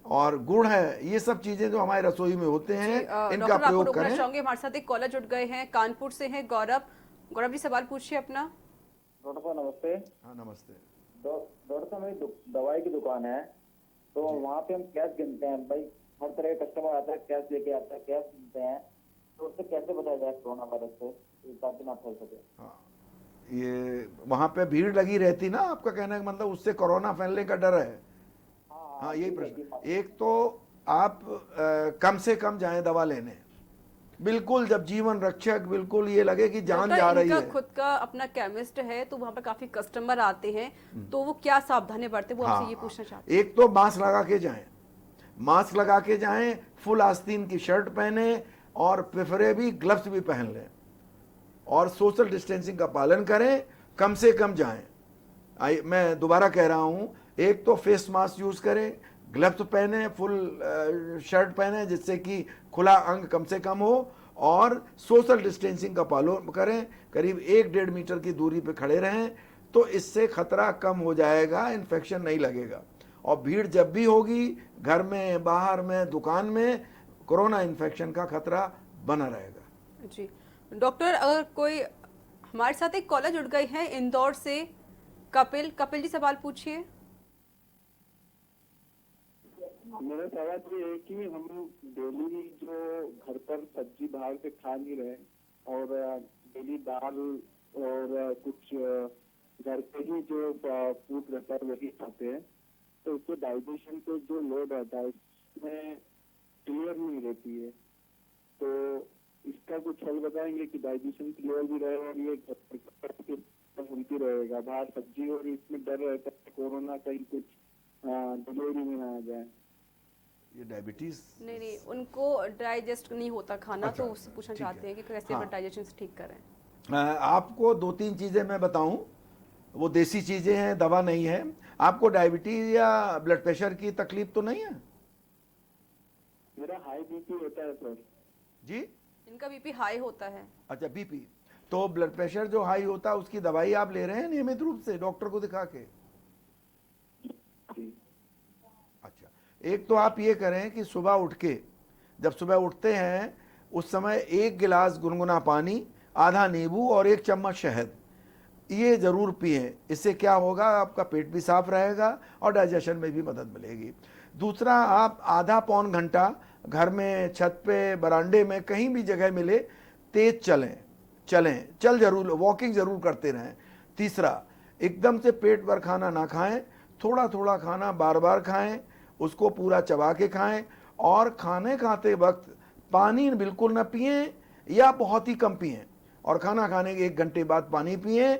और गुड़ है। ये सब चीजें जो हमारे रसोई में होते हैं, इनका प्रयोग करें। हमारे साथ एक कॉलर जुड़ गए हैं, कानपुर से हैं गौरव। गौरव जी, सवाल पूछिए अपना। डॉक्टर साहब नमस्ते। हाँ नमस्ते। डॉक्टर साहब, मेरी दवाई की दुकान है, तो वहाँ पे हम कैश गिनते हैं भाई। हर तरह का कस्टमर आता है, कैश लेके आता है, कैश गिनते हैं, तो उससे कैसे बचाया जाए कोरोना वायरस से, ताकि ना फैल सके? हाँ, ये वहाँ पे भीड़ लगी रहती ना, आपका कहने का मतलब उससे कोरोना फैलने का डर है? हाँ, यही प्रश्न। एक तो आप कम से कम जाएं दवा लेने, बिल्कुल जब जीवन रक्षक, बिल्कुल ये लगे कि जान जा रही है। खुद का अपना केमिस्ट है, तो वहाँ पे काफी कस्टमर आते हैं, तो वो क्या सावधानी बरते, वो आपसे ये पूछना चाहते हैं। एक तो मास्क लगा के जाएं, मास्क लगा के जाएं, फुल आस्तीन की शर्ट पहने और प्रेफरे भी ग्लव्स भी पहन लें और सोशल डिस्टेंसिंग का पालन करें, कम से कम जाएं। मैं दोबारा कह रहा हूं, एक तो फेस मास्क यूज करें, ग्लव्स पहने, फुल शर्ट पहने जिससे कि खुला अंग कम से कम हो, और सोशल डिस्टेंसिंग का पालन करें, करीब 1-1.5 मीटर की दूरी पे खड़े रहें, तो इससे खतरा कम हो जाएगा, इन्फेक्शन नहीं लगेगा। और भीड़ जब भी होगी, घर में, बाहर में, दुकान में, कोरोना इन्फेक्शन का खतरा बना रहेगा। जी डॉक्टर, अगर कोई हमारे साथ एक कॉलर जुड़ गई है इंदौर से, कपिल जी सवाल पूछिए। मेरा सवाल ये है कि हम डेली जो घर पर सब्जी बाहर से खा नहीं रहे और डेली दाल और कुछ घर पे ही जो फूड रहता है वही खाते हैं, तो उससे डाइजेशन पे जो लोड रहता है इसमें क्लियर नहीं रहती है। तो इसका कुछ हल बताएंगे कि डाइजेशन क्लियर भी रहे और ये घूमती रहेगा बाहर सब्जी, और इसमें डर रहता है कोरोना कहीं कुछ डिलीवरी में ना आ जाए। ये डायबिटीज नहीं, उनको डाइजेस्ट नहीं होता खाना, तो उससे पूछना चाहते हैं कि कैसे हाँ। डाइजेशन ठीक करें। आपको 2-3 चीजें मैं बताऊं, वो देसी चीजें हैं, दवा नहीं है। आपको डायबिटीज या ब्लड प्रेशर की तकलीफ तो नहीं है? मेरा हाई बीपी होता है सर। जी, इनका बीपी हाई होता है। अच्छा, बीपी। तो ब्लड प्रेशर जो हाई होता है उसकी दवाई आप ले रहे हैं नियमित रूप से डॉक्टर को दिखा के? अच्छा, एक तो आप ये करें कि सुबह उठ के, जब सुबह उठते हैं उस समय 1 गिलास गुनगुना पानी, आधा नींबू और 1 चम्मच शहद, ये जरूर पिएं। इससे क्या होगा, आपका पेट भी साफ रहेगा और डाइजेशन में भी मदद मिलेगी। दूसरा, आप आधा पौन घंटा घर में, छत पे, बरामदे में, कहीं भी जगह मिले, तेज चल जरूर, वॉकिंग जरूर करते रहें। तीसरा, एकदम से पेट भर खाना ना खाएं, थोड़ा थोड़ा खाना बार बार खाएं, उसको पूरा चबा के खाएं, और खाने खाते वक्त पानी बिल्कुल ना पिएं या बहुत ही कम पिएं, और खाना खाने के 1 घंटे बाद पानी पिएं।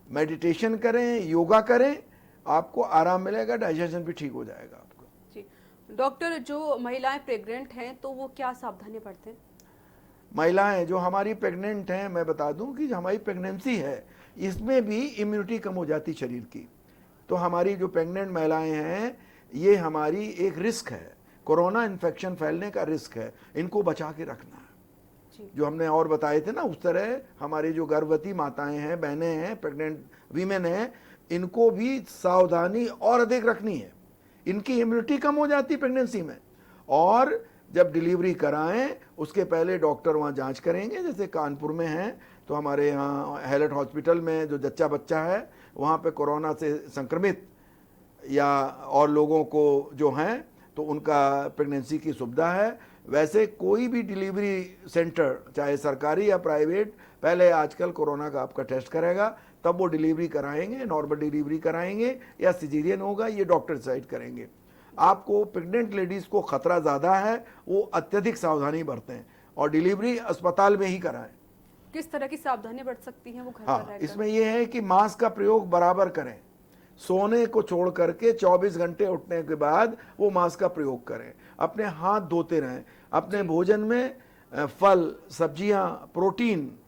मेडिटेशन करें, योगा करें, आपको आराम मिलेगा, डाइजेशन भी ठीक हो जाएगा आपको। जी डॉक्टर, जो महिलाएं प्रेग्नेंट हैं तो वो क्या सावधानी बरतें? महिलाएं जो हमारी प्रेग्नेंट हैं, मैं बता दूं कि जो हमारी प्रेगनेंसी है इसमें भी इम्यूनिटी कम हो जाती शरीर की। तो हमारी जो प्रेग्नेंट महिलाएं हैं, ये हमारी एक रिस्क है, कोरोना इन्फेक्शन फैलने का रिस्क है, इनको बचा के रखना है। जो हमने और बताए थे ना, उस तरह हमारी जो गर्भवती माताएं हैं, बहनें हैं, प्रेग्नेंट वीमेन हैं, इनको भी सावधानी और अधिक रखनी है। इनकी इम्यूनिटी कम हो जाती प्रेगनेंसी में, और जब डिलीवरी कराएं उसके पहले डॉक्टर वहाँ जांच करेंगे। जैसे कानपुर में हैं तो हमारे यहाँ हैलट हॉस्पिटल में जो जच्चा बच्चा है वहाँ पे कोरोना से संक्रमित या और लोगों को जो हैं तो उनका प्रेगनेंसी की सुविधा है। वैसे कोई भी डिलीवरी सेंटर चाहे सरकारी या प्राइवेट पहले आजकल कोरोना का आपका टेस्ट करेगा, तब वो डिलीवरी कराएंगे, नॉर्मल डिलीवरी कराएंगे या सिजेरियन होगा, ये डॉक्टर डिसाइड करेंगे। आपको प्रेग्नेंट लेडीज़ को खतरा ज़्यादा है, वो अत्यधिक सावधानी बरतें और डिलीवरी अस्पताल में ही कराएं। किस तरह की सावधानी बरत सकती हैं वो घर पर हाँ, रहकर? इसमें यह है कि मास्क का प्रयोग बराबर करें, सोने को छोड़ करके 24 घंटे उठने के बाद वो मास्क का प्रयोग करें, अपने हाथ धोते रहें, अपने भोजन में फल सब्जियां, प्रोटीन,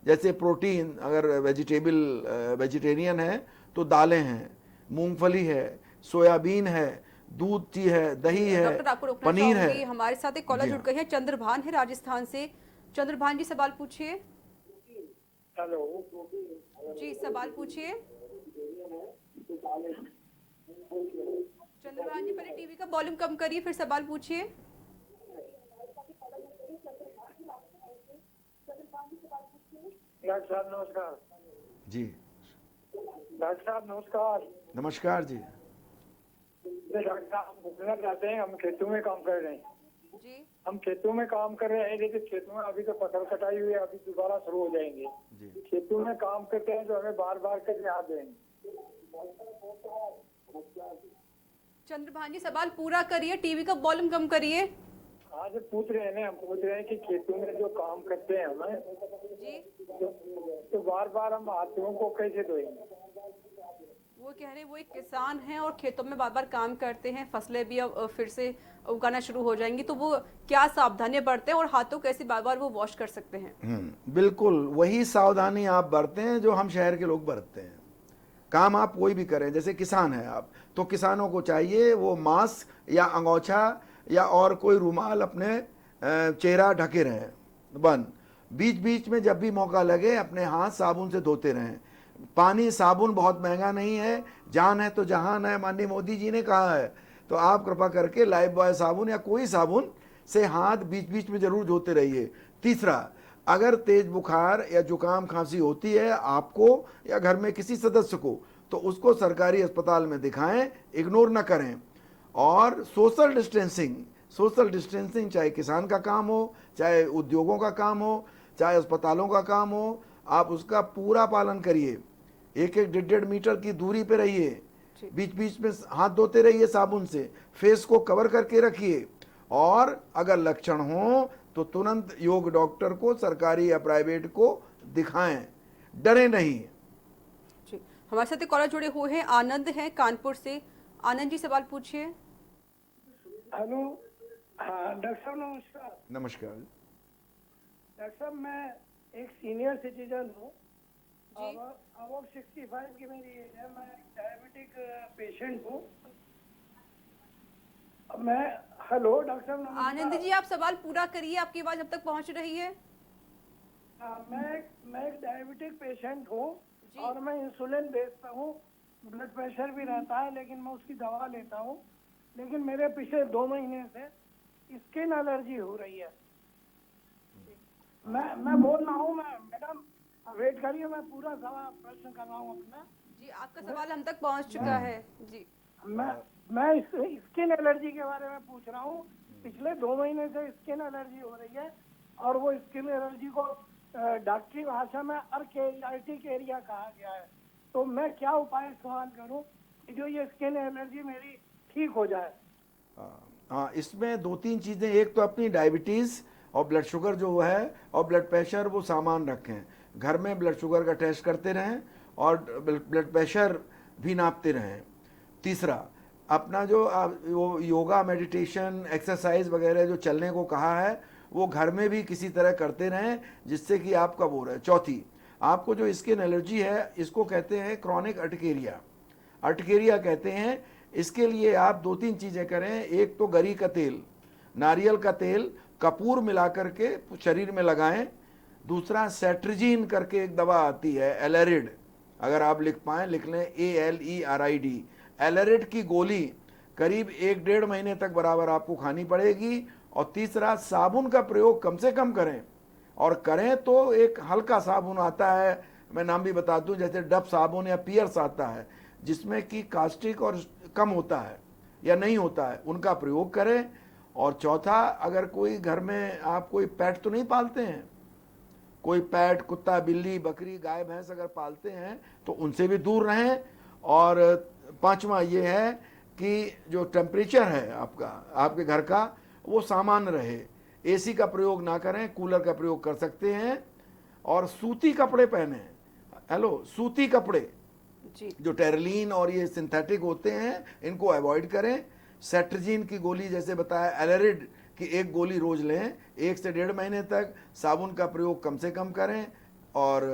जैसे प्रोटीन अगर वेजिटेरियन है तो दालें हैं, मूंगफली है, सोयाबीन है, दूध है, दही है, डॉक्टर आपको रोकना पनीर चाहूंगी। है। हमारे साथ एक कॉलर जी जुड़ गई है, चंद्रभान है राजस्थान से। चंद्रभान जी सवाल पूछिए। हेलो जी सवाल पूछिए। चंद्रभान जी पहले टीवी का वॉल्यूम कम करिए, फिर सवाल पूछिए। डॉक्टर साहब नमस्कार। जी डॉक्टर साहब नमस्कार। नमस्कार जी। डॉक्टर साहब हम पूछना चाहते हैं, हम खेतों में काम कर रहे हैं। जी हम खेतों में काम कर रहे हैं, लेकिन खेतों में अभी तो फसल कटाई हुई है, अभी दोबारा शुरू हो जाएंगे। जी खेतों में काम करते हैं तो हमें बार बार करके याद देंगे। चंद्रभान जी सवाल पूरा करिए, टीवी का वॉल्यूम कम करिए। आज पूछ रहे हैं ना, हम पूछ रहे हैं कि खेतों में जो काम करते हैं हमें जी तो बार बार हम हाथों को कैसे धोएंगे? वो कह रहे हैं वो एक किसान हैं और खेतों में बार बार काम करते हैं, फसलें भी अब फिर से उगाना शुरू हो जाएंगी, तो वो क्या सावधानियां बरतें और हाथों कैसे बार बार वो वॉश कर सकते हैं? बिल्कुल वही सावधानी आप बरतें हैं जो हम शहर के लोग बरतते हैं। काम आप कोई भी करें, जैसे किसान हैं आप, तो किसानों को चाहिए वो मास्क या अंगोछा या और कोई रुमाल अपने चेहरा ढके रहें। बीच बीच में जब भी मौका लगे अपने हाथ साबुन से धोते रहें। पानी साबुन बहुत महंगा नहीं है, जान है तो जहान है, माननीय मोदी जी ने कहा है। तो आप कृपा करके लाइफ बॉय साबुन या कोई साबुन से हाथ बीच बीच में जरूर धोते रहिए। तीसरा, अगर तेज बुखार या जुकाम खांसी होती है आपको या घर में किसी सदस्य को, तो उसको सरकारी अस्पताल में दिखाएं, इग्नोर ना करें। और सोशल डिस्टेंसिंग चाहे किसान का काम हो, चाहे उद्योगों का काम हो, चाहे अस्पतालों का काम हो, आप उसका पूरा पालन करिए। 1-1 मीटर की दूरी पे रहिए, बीच बीच में हाथ धोते रहिए साबुन से, फेस को कवर करके रखिए, और अगर लक्षण हो तो तुरंत योग डॉक्टर को, सरकारी या प्राइवेट को दिखाएं, डरे नहीं। जी हमारे साथ एक कॉलर जुड़े हुए हैं, आनंद हैं कानपुर से। आनंद जी सवाल पूछिए। हेलो, हाँ डॉक्टर साहब नमस्कार। नमस्कार। डॉक्टर साहब मैं एक सीनियर सिटीजन हूँ, जी अब 65 की मेरी एज है, मैं डायबिटिक पेशेंट हूँ। मैं हेलो डॉक्टर साहब नमस्कार। आनंद जी आप सवाल पूरा करिए, आपकी आवाज अब तक पहुंच रही है। हाँ, मैं एक डायबिटिक पेशेंट हूँ और मैं इंसुलिन बेचता हूँ, ब्लड प्रेशर भी रहता है, लेकिन मैं उसकी दवा लेता हूँ। लेकिन मेरे पिछले 2 महीने से स्किन एलर्जी हो रही है। मैं बोल रहा हूँ, मैं मैडम वेट करिए, मैं पूरा सवाल प्रश्न कर रहा हूँ अपना। जी आपका सवाल हम तक पहुंच चुका है। जी मैं स्किन एलर्जी के बारे में पूछ रहा हूँ। पिछले 2 महीने से स्किन एलर्जी हो रही है और वो स्किन एलर्जी को डॉक्टरी भाषा में अर्टिक एरिया कहा गया है। तो मैं क्या उपाय इस्तेमाल करूँ कि जो ये स्किन एलर्जी मेरी ठीक हो जाए? हाँ, इसमें 2-3 चीज़ें, एक तो अपनी डायबिटीज़ और ब्लड शुगर जो है और ब्लड प्रेशर वो सामान रखें, घर में ब्लड शुगर का टेस्ट करते रहें और ब्लड प्रेशर भी नापते रहें। तीसरा, अपना जो वो योगा, मेडिटेशन, एक्सरसाइज वगैरह जो चलने को कहा है वो घर में भी किसी तरह करते रहें, जिससे कि आपका वो रहे। चौथी, आपको जो स्किन एलर्जी है इसको कहते हैं क्रॉनिक अर्टिकेरिया। अर्टिकेरिया कहते हैं इसके लिए आप 2-3 चीजें करें। एक तो गरी का तेल, नारियल का तेल, कपूर मिला करके शरीर में लगाएं। दूसरा सेट्रिजीन करके एक दवा आती है, एलेरिड, अगर आप लिख पाएं लिख लें, ALERID। एलेरिड की गोली करीब 1-1.5 महीने तक बराबर आपको खानी पड़ेगी। और तीसरा, साबुन का प्रयोग कम से कम करें, और करें तो एक हल्का साबुन आता है, मैं नाम भी बता दूं, जैसे डब साबुन या पियर्स आता है, जिसमें कि कास्टिक और कम होता है या नहीं होता है, उनका प्रयोग करें। और चौथा, अगर कोई घर में आप कोई पेट तो नहीं पालते हैं, कोई पेट, कुत्ता, बिल्ली, बकरी, गाय, भैंस अगर पालते हैं तो उनसे भी दूर रहें। और पांचवा ये है कि जो टेम्परेचर है आपका, आपके घर का, वो सामान्य रहे। AC का प्रयोग ना करें, कूलर का प्रयोग कर सकते हैं। और सूती कपड़े पहने, हेलो, सूती कपड़े, जी जो टेरलीन और ये सिंथेटिक होते हैं, इनको अवॉइड करें। सेट्रिजीन की गोली जैसे बताया, एलेरिड की एक गोली रोज लें 1 से 1.5 महीने तक। साबुन का प्रयोग कम से कम करें। और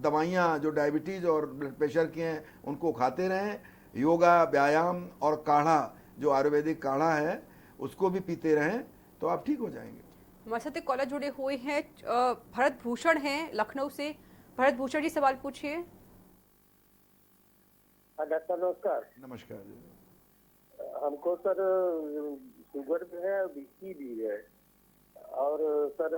दवाइयाँ जो डायबिटीज़ और ब्लड प्रेशर की हैं उनको खाते रहें। योगा, व्यायाम और काढ़ा, जो आयुर्वेदिक काढ़ा है, उसको भी पीते रहें, तो आप ठीक हो जाएंगे। हमारे साथ एक कॉलर जुड़े हुए हैं, भरत भूषण हैं लखनऊ से। भरत भूषण जी, सवाल पूछिए। डॉक्टर नमस्कार। नमस्कार जी। हमको सर शुगर भी है, बीपी भी है, और सर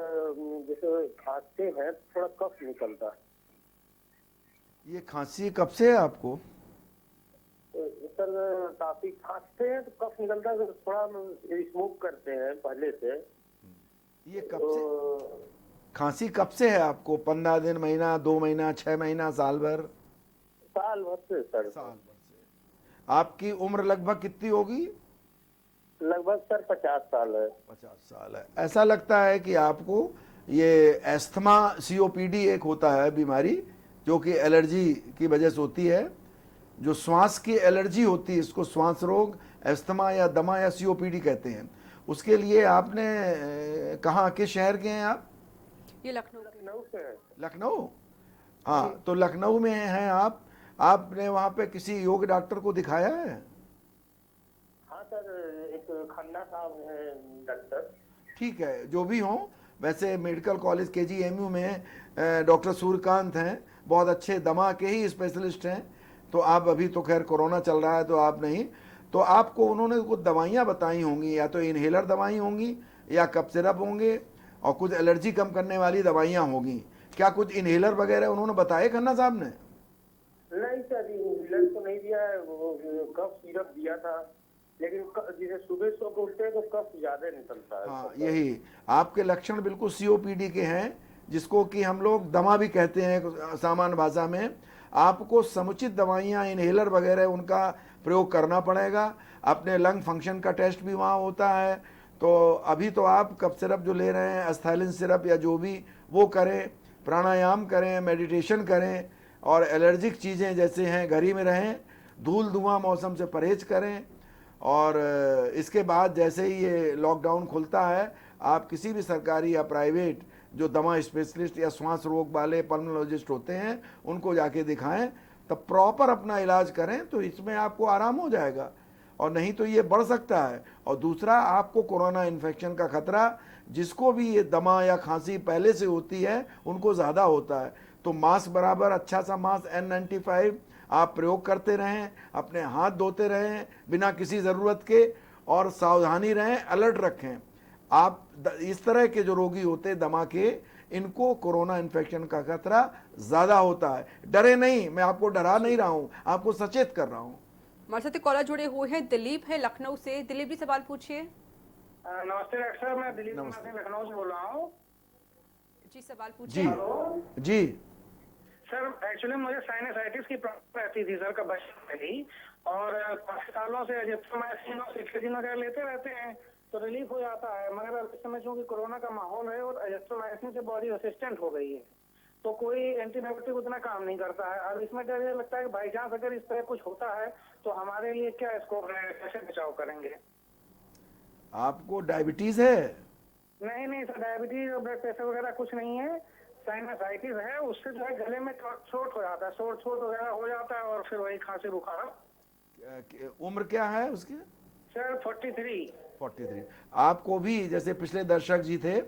जैसे खांसते हैं थोड़ा कफ निकलता है। ये खांसी कब से है आपको? सर काफी खांसते हैं तो कफ निकलता है, थोड़ा स्मोक करते हैं पहले से। ये कब से खांसी कब से है आपको? 15 दिन, महीना, 2 महीना, 6 महीना, साल भर? साल भर से सर। साल भर से। आपकी उम्र लगभग कितनी होगी? लगभग सर 50 साल है। 50 साल है। ऐसा लगता है कि आपको ये एस्थमा, COPD एक होता है बीमारी, जो कि एलर्जी की वजह से होती है, जो श्वास की एलर्जी होती है, इसको श्वास रोग, एस्थमा या दमा या COPD कहते हैं। उसके लिए आपने कहाँ, किस शहर के हैं आप? ये लखनऊ से है। लखनऊ? हाँ, तो लखनऊ में हैं आप। आपने वहाँ पे किसी योग डॉक्टर को दिखाया है? हाँ सर, एक खन्ना साहब है डॉक्टर। ठीक है, जो भी हो। वैसे मेडिकल कॉलेज KGMU में डॉक्टर सूर्यकांत हैं, बहुत अच्छे दमा के ही स्पेशलिस्ट हैं। तो आप, अभी तो खैर कोरोना चल रहा है तो आप नहीं, तो आपको उन्होंने कुछ दवाइयाँ बताई होंगी, या तो इनहेलर दवाई होंगी या कफ सिरप होंगे, और कुछ एलर्जी कम करने वाली दवाइयाँ होंगी। क्या कुछ इनहेलर वगैरह उन्होंने बताए खन्ना साहब ने? नहीं सर, इनहेलर तो नहीं दिया है, वो कफ सिरप दिया था, लेकिन जैसे सुबह सो के उठते हैं तो कफ ज्यादा निकलता है। हाँ, यही आपके लक्षण बिल्कुल COPD के हैं, जिसको कि हम लोग दमा भी कहते हैं सामान्य भाषा में। आपको समुचित दवाइयाँ, इनहेलर वगैरह, उनका प्रयोग करना पड़ेगा। अपने लंग फंक्शन का टेस्ट भी वहाँ होता है। तो अभी तो आप कफ सिरप जो ले रहे हैं, एस्थाइलिन सिरप या जो भी, वो करें, प्राणायाम करें, मेडिटेशन करें, और एलर्जिक चीज़ें जैसे हैं घर ही में रहें, धूल धुआं मौसम से परहेज करें। और इसके बाद जैसे ही ये लॉकडाउन खुलता है, आप किसी भी सरकारी या प्राइवेट जो दमा स्पेशलिस्ट या श्वास रोग वाले पल्मोलॉजिस्ट होते हैं, उनको जाके दिखाएं, तब प्रॉपर अपना इलाज करें, तो इसमें आपको आराम हो जाएगा। और नहीं तो ये बढ़ सकता है। और दूसरा, आपको कोरोना इन्फेक्शन का खतरा, जिसको भी ये दमा या खांसी पहले से होती है, उनको ज़्यादा होता है। तो मास्क बराबर, अच्छा सा मास्क N95 आप प्रयोग करते रहें, अपने हाथ धोते रहें बिना किसी ज़रूरत के, और सावधानी रहें, अलर्ट रखें। आप इस तरह के जो रोगी होते हैं दमा के, इनको कोरोना इन्फेक्शन का खतरा ज़्यादा होता है। डरे नहीं, मैं आपको डरा नहीं रहा हूँ, आपको सचेत कर रहा हूँ। हमारे साथ कॉलर जुड़े हुए हैं, दिलीप है लखनऊ से। दिलीप जी, सवाल पूछिए। नमस्ते डॉक्टर साहब, मैं दिलीप कुमार सिंह लखनऊ से बोल रहा हूँ। जी, सवाल जी पूछिए। जी। सर एक्चुअली मुझे साइनसाइटिस की प्रॉब्लम रहती थी सर, का बचपन में ही, और काफी सालों से एजिथ्रोमाइसिन और सिट्राजिन वगैरह लेते रहते हैं तो रिलीफ हो जाता है। मगर अब इस समय चूंकि कोरोना का माहौल है और एजिथ्रोमाइसिन से बॉडी रेसिस्टेंट हो गई है, तो कोई एंटीबायोटिक उतना काम नहीं करता है। अब इसमें डर ये लगता है कि बाई चांस अगर इस तरह कुछ होता है तो हमारे लिए क्या स्कोप है, कैसे बचाव करेंगे? आपको डायबिटीज है? नहीं नहीं सर, डायबिटीज और ब्लड प्रेशर वगैरह कुछ नहीं है, साइनसाइटिस है। उससे जो है गले में चोट हो जाता है, शोर वगैरह हो जाता है, और फिर वही खांसी बुखार। उम्र क्या है उसकी? सर 43। 43। आपको भी जैसे पिछले दर्शक जी थे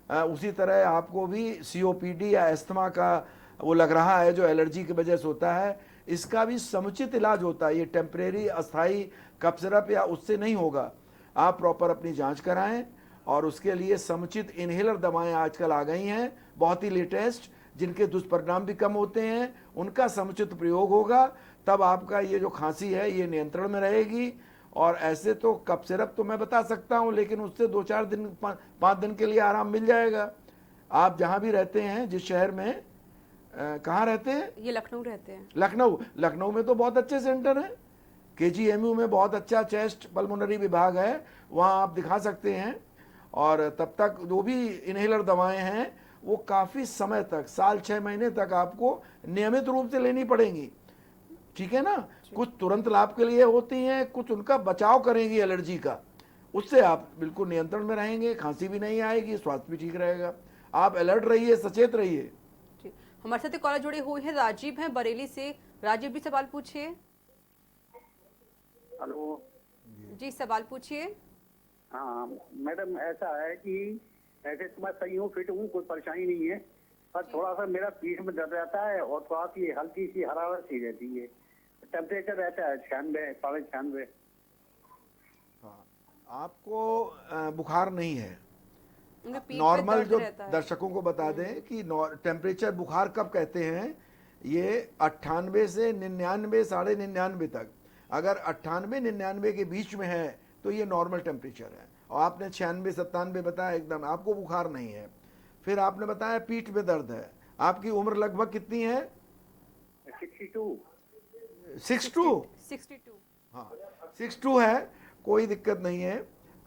उसी तरह आपको भी सीओपीडी या अस्थमा का वो लग रहा है जो एलर्जी की वजह से होता है। इसका भी समुचित इलाज होता है, ये टेम्परेरी अस्थाई कफ सिरप या उससे नहीं होगा। आप प्रॉपर अपनी जांच कराएं और उसके लिए समुचित इनहेलर दवाएं आजकल आ गई हैं, बहुत ही लेटेस्ट, जिनके दुष्परिणाम भी कम होते हैं, उनका समुचित प्रयोग होगा, तब आपका ये जो खांसी है ये नियंत्रण में रहेगी। और ऐसे तो कफ सिरप तो मैं बता सकता हूं, लेकिन उससे 2-4 दिन 5 दिन के लिए आराम मिल जाएगा। आप जहां भी रहते हैं, जिस शहर में कहाँ रहते हैं? ये लखनऊ रहते हैं। लखनऊ में तो बहुत अच्छे सेंटर हैं। केजीएमयू में बहुत अच्छा चेस्ट पल्मोनरी विभाग है, वहाँ आप दिखा सकते हैं। और तब तक जो भी इनहेलर दवाएं हैं वो काफ़ी समय तक, साल 6 महीने तक आपको नियमित रूप से लेनी पड़ेंगी, ठीक है ना। कुछ तुरंत लाभ के लिए होती हैं, कुछ उनका बचाव करेंगी एलर्जी का, उससे आप बिल्कुल नियंत्रण में रहेंगे, खांसी भी नहीं आएगी, स्वास्थ्य भी ठीक रहेगा। आप अलर्ट रहिए, सचेत रहिए। हमारे साथ कॉलर जुड़े हुए हैं, राजीव हैं बरेली से। राजीव भी सवाल पूछिए। हेलो जी सवाल पूछिए। हाँ मैडम, ऐसा है कि ऐसे तो मैं सही हूँ, फिट हूँ, कोई परेशानी नहीं है, पर थोड़ा सा मेरा पीठ में दर्द रहता है और थोड़ा सी हल्की सी हरारत सी रहती है। टेम्परेचर रहता है 96, 96.5। हाँ, आपको बुखार नहीं है। उनके पीठ पे नॉर्मल दर्द जो रहता है। दर्शकों को बता दें कि टेम्परेचर बुखार कब कहते हैं, ये 98 से 99, 99.5 तक। अगर 98, 99 के बीच में है तो ये नॉर्मल टेम्परेचर है। और आपने 96, 97 बताया, एकदम आपको बुखार नहीं है। फिर आपने बताया पीठ में दर्द है। आपकी उम्र लगभग कितनी है? 62। 62। हाँ 62 है, कोई दिक्कत नहीं है।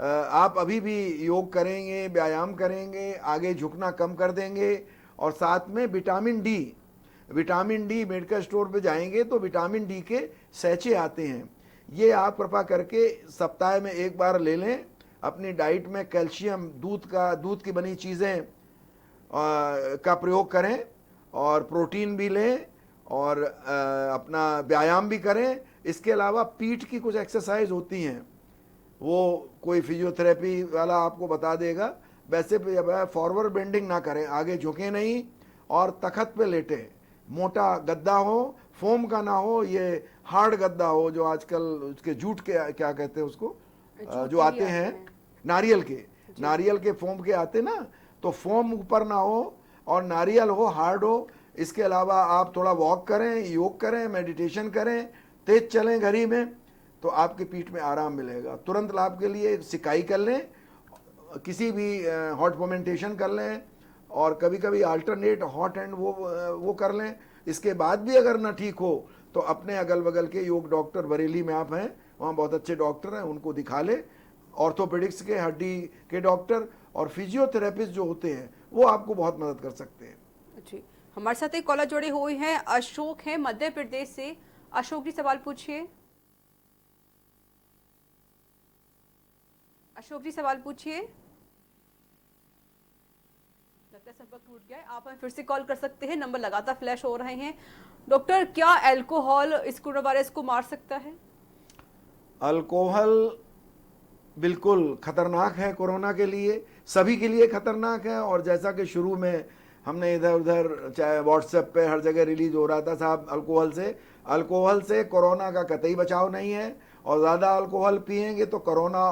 आप अभी भी योग करेंगे, व्यायाम करेंगे, आगे झुकना कम कर देंगे। और साथ में विटामिन डी मेडिकल स्टोर पे जाएंगे तो विटामिन डी के सैचे आते हैं, ये आप कृपा करके सप्ताह में 1 बार ले लें। अपनी डाइट में कैल्शियम, दूध की बनी चीज़ें का प्रयोग करें और प्रोटीन भी लें और अपना व्यायाम भी करें। इसके अलावा पीठ की कुछ एक्सरसाइज होती हैं, वो कोई फिजियोथेरेपी वाला आपको बता देगा। वैसे फॉरवर्ड बेंडिंग ना करें, आगे झुकें नहीं और तखत पे लेटें। मोटा गद्दा हो, फोम का ना हो, ये हार्ड गद्दा हो जो आजकल उसके जूट के क्या कहते हैं उसको, जो आते हैं नारियल के फोम के आते ना, तो फोम ऊपर ना हो और नारियल हो, हार्ड हो। इसके अलावा आप थोड़ा वॉक करें, योग करें, मेडिटेशन करें, तेज चलें घड़ी में, तो आपके पीठ में आराम मिलेगा। तुरंत लाभ के लिए सिकाई कर लें, किसी भी हॉट मोमेंटेशन कर लें और कभी कभी अल्टरनेट हॉट एंड वो कर लें। इसके बाद भी अगर ना ठीक हो तो अपने अगल बगल के योग डॉक्टर, बरेली में आप हैं, वहाँ बहुत अच्छे डॉक्टर हैं, उनको दिखा ले। ऑर्थोपेडिक्स के, हड्डी के डॉक्टर और फिजियोथेरेपिस्ट जो होते हैं वो आपको बहुत मदद कर सकते हैं। जी, हमारे साथ एक कॉलर जुड़े हुए हैं, अशोक हैं मध्य प्रदेश से। अशोक जी सवाल पूछिए। अशोक जी सवाल पूछिए। लगता है संपर्क टूट गया है। आप हमें फिर से कॉल कर सकते हैं, नंबर लगातार फ्लैश हो रहे हैं। डॉक्टर, क्या अल्कोहल इस कोरोना वायरस को मार सकता है? अल्कोहल बिल्कुल खतरनाक है, कोरोना के लिए, सभी के लिए खतरनाक है। और जैसा कि शुरू में हमने इधर उधर चाहे व्हाट्सएप पे हर जगह रिलीज हो रहा था साहब, अल्कोहल से कोरोना का कतई बचाव नहीं है। और ज़्यादा अल्कोहल पिएंगे तो कोरोना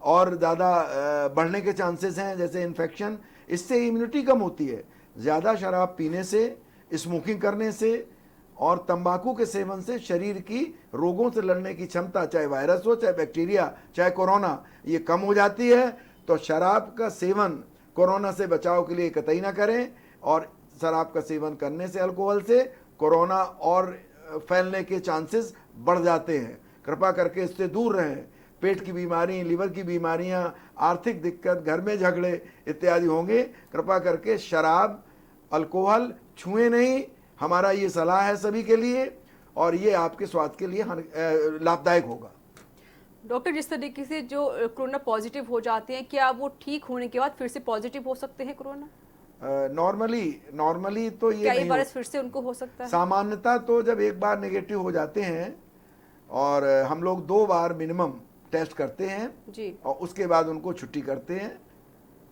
और ज़्यादा बढ़ने के चांसेस हैं, जैसे इन्फेक्शन। इससे इम्यूनिटी कम होती है। ज़्यादा शराब पीने से, स्मोकिंग करने से और तंबाकू के सेवन से शरीर की रोगों से लड़ने की क्षमता, चाहे वायरस हो, चाहे बैक्टीरिया, चाहे कोरोना, ये कम हो जाती है। तो शराब का सेवन कोरोना से बचाव के लिए कतई ना करें। और शराब का सेवन करने से, अल्कोहल से, कोरोना और फैलने के चांसेस बढ़ जाते हैं। कृपा करके इससे दूर रहें। पेट की बीमारी, लीवर की बीमारियां, आर्थिक दिक्कत, घर में झगड़े इत्यादि होंगे। कृपा करके शराब, अल्कोहल छुएं नहीं। हमारा ये सलाह है सभी के लिए और ये आपके स्वास्थ्य के लिए लाभदायक होगा। डॉक्टर, जिस तरीके से जो कोरोना पॉजिटिव हो जाते हैं, क्या वो ठीक होने के बाद फिर से पॉजिटिव हो सकते हैं कोरोना? नॉर्मली तो ये क्या नहीं वायरस फिर से उनको हो सकता है? सामान्यता तो जब एक बार नेगेटिव हो जाते हैं और हम लोग 2 बार मिनिमम टेस्ट करते हैं जी और उसके बाद उनको छुट्टी करते हैं।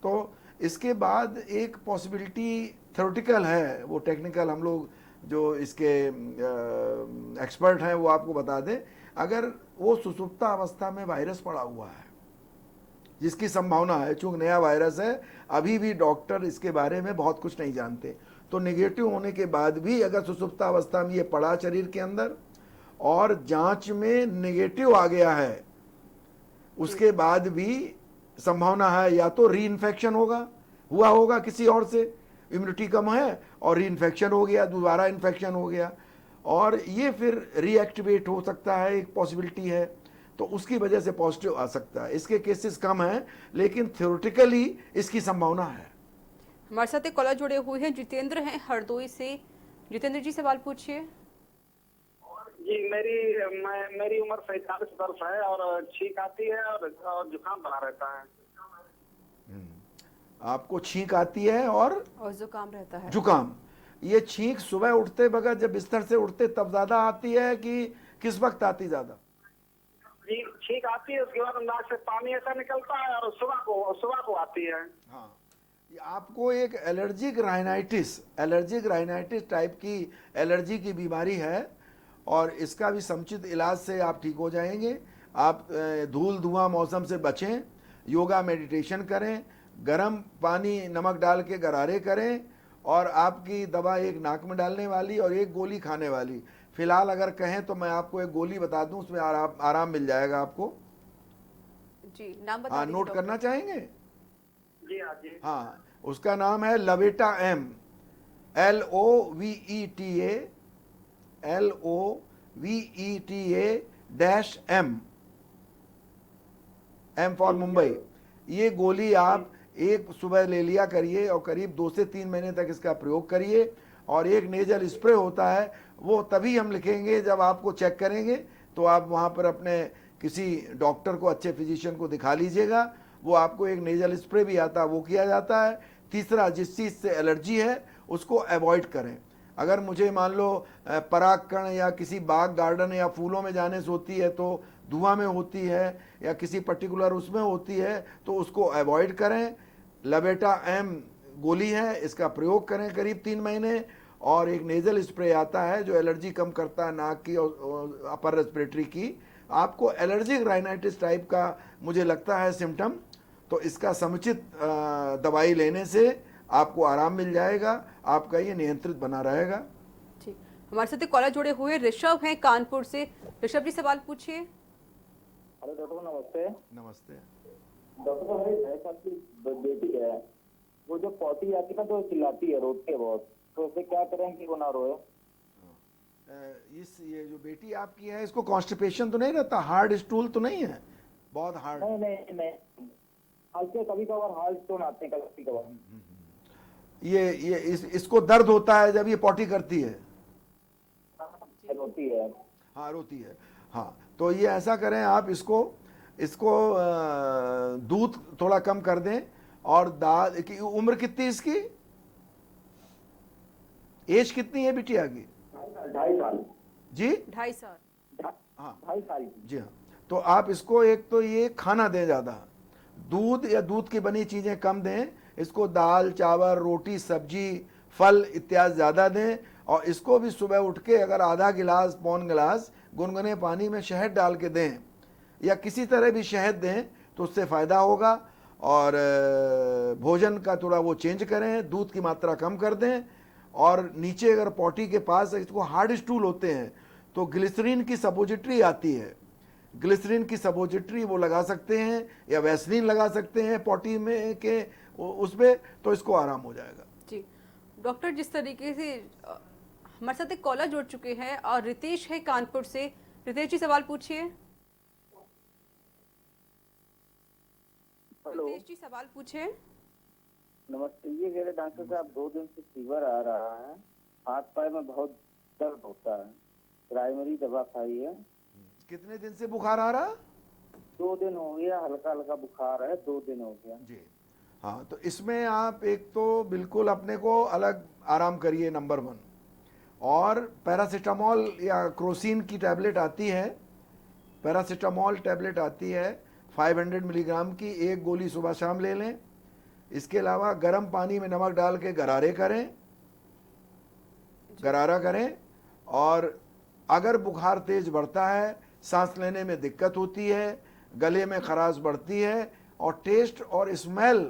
तो इसके बाद एक पॉसिबिलिटी थ्योरेटिकल है, वो टेक्निकल हम लोग जो इसके एक्सपर्ट हैं वो आपको बता दें। अगर वो सुसुप्ता अवस्था में वायरस पड़ा हुआ है, जिसकी संभावना है, चूंकि नया वायरस है, अभी भी डॉक्टर इसके बारे में बहुत कुछ नहीं जानते, तो नेगेटिव होने के बाद भी अगर सुसुप्ता अवस्था में ये पड़ा शरीर के अंदर और जांच में नेगेटिव आ गया है, उसके बाद भी संभावना है या तो री इन्फेक्शन हुआ होगा किसी और से, इम्यूनिटी कम है और री इन्फेक्शन हो गया, दोबारा इन्फेक्शन हो गया, और ये फिर रीएक्टिवेट हो सकता है, एक पॉसिबिलिटी है, तो उसकी वजह से पॉजिटिव आ सकता है। इसके केसेस कम हैं, लेकिन थ्योरेटिकली इसकी संभावना है। हमारे साथ एक कॉलर जुड़े हुए हैं, जितेंद्र हैं हरदोई से। जितेंद्र जी सवाल पूछिए। जी मेरी उम्र 45 वर्ष है और छींक आती है और जुकाम बना रहता है। आपको छींक आती है और जुकाम रहता है। जुकाम, ये छींक सुबह उठते वक्त जब बिस्तर से उठते तब ज्यादा आती है कि किस वक्त आती ज्यादा? जी छींक आती है, उसके बाद नाक से पानी ऐसा निकलता है और सुबह को आती है। हाँ, ये आपको एक एलर्जिक राइनाइटिस टाइप की एलर्जी की बीमारी है, और इसका भी समुचित इलाज से आप ठीक हो जाएंगे। आप धूल धुआं मौसम से बचें, योगा मेडिटेशन करें, गर्म पानी नमक डाल के गरारे करें, और आपकी दवा एक नाक में डालने वाली और एक गोली खाने वाली। फिलहाल अगर कहें तो मैं आपको एक गोली बता दूं, उसमें आराम मिल जाएगा आपको। जी नाम बता हाँ, दीजिए नोट डॉक्टर। करना चाहेंगे? जी हाँ जी। हाँ, उसका नाम है लवेटा M, LOVETA M for Mumbai. ये गोली आप एक सुबह ले लिया करिए और करीब 2 से 3 महीने तक इसका प्रयोग करिए। और एक नेजल स्प्रे होता है, वो तभी हम लिखेंगे जब आपको चेक करेंगे, तो आप वहाँ पर अपने किसी डॉक्टर को, अच्छे फिजिशियन को दिखा लीजिएगा, वो आपको एक नेजल स्प्रे भी आता है, वो किया जाता है। तीसरा, जिस चीज़ से एलर्जी है उसको अवॉइड करें। अगर मुझे मान लो परागकण या किसी बाग गार्डन या फूलों में जाने से होती है, तो धुआं में होती है या किसी पर्टिकुलर उसमें होती है, तो उसको अवॉइड करें। लवेटा M गोली है, इसका प्रयोग करें करीब 3 महीने। और एक नेजल स्प्रे आता है जो एलर्जी कम करता है, नाक की और अपर रेस्पिरेटरी की। आपको एलर्जिक राइनाइटिस टाइप का मुझे लगता है सिम्टम, तो इसका समुचित दवाई लेने से आपको आराम मिल जाएगा, आपका ये नियंत्रित बना रहेगा। ठीक, हमारे साथ एक कॉलर जुड़े हुए ऋषभ हैं कानपुर से। ऋषभ जी सवाल पूछिए। हेलो डॉक्टर, नमस्ते। नमस्ते। डॉक्टर साहब, मेरी 6 साल की बेटी है, वो जो पॉटी आती है ना तो चिल्लाती है, रोती है बहुत, तो उसे क्या करें कि वो ना रोए? ये जो बेटी आपकी है, इसको कॉन्स्टिपेशन तो नहीं रहता? हार्ड स्टूल तो नहीं है? बहुत हार्ड? नहीं, हल्के कभी कभार हार्ड स्टोन आते हैं कभी कभार। इसको दर्द होता है जब ये पॉटी करती है? रोती है। हाँ, रोती है। हाँ, तो ये ऐसा करें, आप इसको दूध थोड़ा कम कर दें, और दाल की उम्र कितनी इसकी, एज कितनी है बिटिया की? 2.5 साल। जी 2.5 साल। हाँ 2.5 साल की। जी हाँ। तो आप इसको एक तो ये खाना दें, ज़्यादा दूध या दूध की बनी चीज़ें कम दें, इसको दाल चावल रोटी सब्जी फल इत्यादि ज़्यादा दें। और इसको भी सुबह उठ के अगर आधा गिलास पौन गिलास गुनगुने पानी में शहद डाल के दें, या किसी तरह भी शहद दें, तो उससे फ़ायदा होगा। और भोजन का थोड़ा वो चेंज करें, दूध की मात्रा कम कर दें। और नीचे अगर पॉटी के पास इसको हार्ड स्टूल होते हैं, तो ग्लिसरीन की सपोजिटरी आती है, ग्लिसरीन की सपोजिटरी वो लगा सकते हैं, या वैसलीन लगा सकते हैं पॉटी में के उसमें, तो इसको आराम हो जाएगा। जी डॉक्टर, जिस तरीके से हमारे साथ एक कॉलर जुड़ चुके हैं, और रितेश है कानपुर से। रितेश जी सवाल पूछिए। हेलो, रितेश जी सवाल पूछिए। नमस्ते। ये कह रहे डॉक्टर साहब, 2 दिन से फीवर आ रहा है, हाथ पैर में बहुत दर्द होता है, प्राइमरी दवा खाई है। कितने दिन से बुखार आ रहा? 2 दिन हो गया, हल्का हल्का बुखार है, 2 दिन हो गया जी। हाँ, तो इसमें आप एक तो बिल्कुल अपने को अलग आराम करिए, नंबर 1। और पैरासीटामोल या क्रोसिन की टैबलेट आती है, पैरासीटामोल टैबलेट आती है 500 मिलीग्राम की, एक गोली सुबह शाम ले लें। इसके अलावा गर्म पानी में नमक डाल के गरारे करें, गरारा करें। और अगर बुखार तेज बढ़ता है, सांस लेने में दिक्कत होती है, गले में खराश बढ़ती है और टेस्ट और स्मेल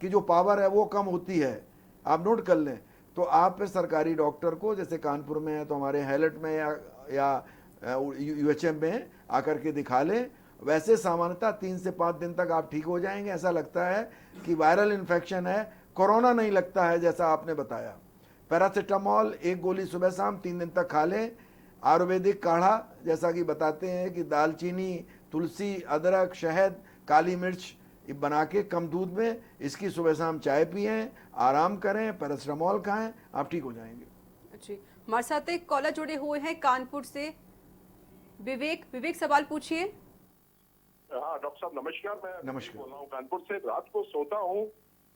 की जो पावर है वो कम होती है, आप नोट कर लें, तो आप सरकारी डॉक्टर को, जैसे कानपुर में है तो हमारे हैलट में या यूएचएम में आकर के दिखा लें। वैसे सामान्यतः 3 से 5 दिन तक आप ठीक हो जाएंगे। ऐसा लगता है कि वायरल इन्फेक्शन है, कोरोना नहीं लगता है जैसा आपने बताया। पैरासीटामोल एक गोली सुबह शाम 3 दिन तक खा लें। आयुर्वेदिक काढ़ा जैसा कि बताते हैं कि दालचीनी, तुलसी, अदरक, शहद, काली मिर्च बना के कम दूध में इसकी सुबह शाम चाय पिएं, आराम करें, पैरासीटामोल खाएं, आप ठीक हो जाएंगे। जी, हमारे साथ एक कॉलर जुड़े हुए हैं कानपुर से, विवेक सवाल पूछिए। हाँ डॉक्टर साहब नमस्कार, मैं नमस्कार। बोल रहा हूँ कानपुर से। रात को सोता हूँ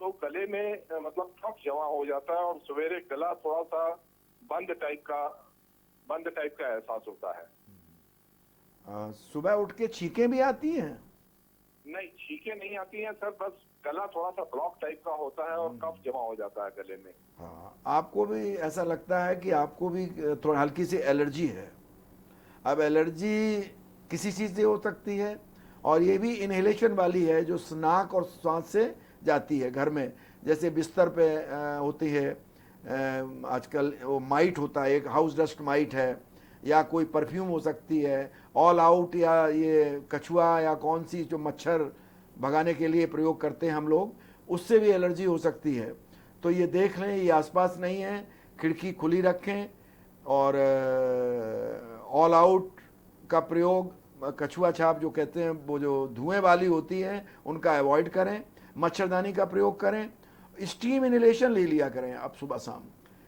तो गले में मतलब कफ जमा हो जाता है और सवेरे गला थोड़ा सा बंद टाइप का एहसास होता है। सुबह उठ के छींकें भी आती हैं? नहीं, छींकें नहीं आती हैं सर, बस गला थोड़ा सा ब्लॉक टाइप का होता है और कफ जमा हो जाता है गले में। हाँ, आपको भी ऐसा लगता है कि आपको भी थोड़ा हल्की सी एलर्जी है। अब एलर्जी किसी चीज़ से हो सकती है और ये भी इनहेलेशन वाली है जो नाक और सांस से जाती है घर में, जैसे बिस्तर पे होती है आजकल वो माइट होता है, एक हाउस डस्ट माइट है, या कोई परफ्यूम हो सकती है, ऑल आउट, या ये कछुआ या कौन सी जो मच्छर भगाने के लिए प्रयोग करते हैं हम लोग, उससे भी एलर्जी हो सकती है। तो ये देख लें ये आसपास नहीं है, खिड़की खुली रखें और ऑल आउट का प्रयोग, कछुआ छाप जो कहते हैं वो जो धुएं वाली होती हैं उनका अवॉइड करें, मच्छरदानी का प्रयोग करें, स्टीम इनहेलेशन ले लिया करें। आप सुबह शाम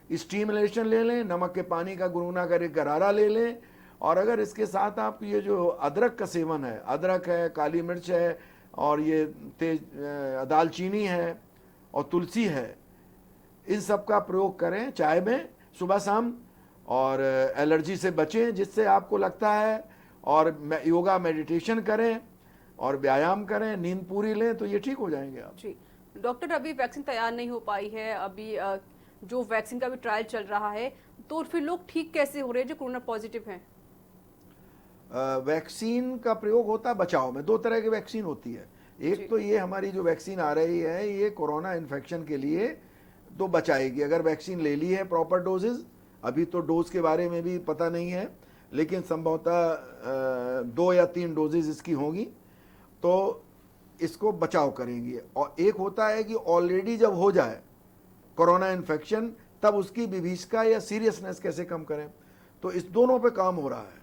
स्टीम इनहेलेशन ले लें, नमक के पानी का गुनगुना कर एक गरारा ले लें। और अगर इसके साथ आप ये जो अदरक का सेवन है, अदरक है, काली मिर्च है और ये तेज दालचीनी है और तुलसी है, इन सब का प्रयोग करें चाय में सुबह शाम और एलर्जी से बचें जिससे आपको लगता है। और योगा मेडिटेशन करें और व्यायाम करें, नींद पूरी लें तो ये ठीक हो जाएंगे आप। जी डॉक्टर, अभी वैक्सीन तैयार नहीं हो पाई है, अभी जो वैक्सीन का भी ट्रायल चल रहा है, तो फिर लोग ठीक कैसे हो रहे हैं जो कोरोना पॉजिटिव हैं? वैक्सीन का प्रयोग होता है बचाव में। 2 तरह की वैक्सीन होती है, एक तो ये हमारी जो वैक्सीन आ रही है ये कोरोना इन्फेक्शन के लिए तो बचाएगी अगर वैक्सीन ले ली है प्रॉपर डोजेज। अभी तो डोज के बारे में भी पता नहीं है, लेकिन संभवतः 2 या 3 डोजेज इसकी होंगी तो इसको बचाव करेंगी। और एक होता है कि ऑलरेडी जब हो जाए कोरोना इन्फेक्शन तब उसकी विभीषिका या सीरियसनेस कैसे कम करें, तो इस दोनों पे काम हो रहा है।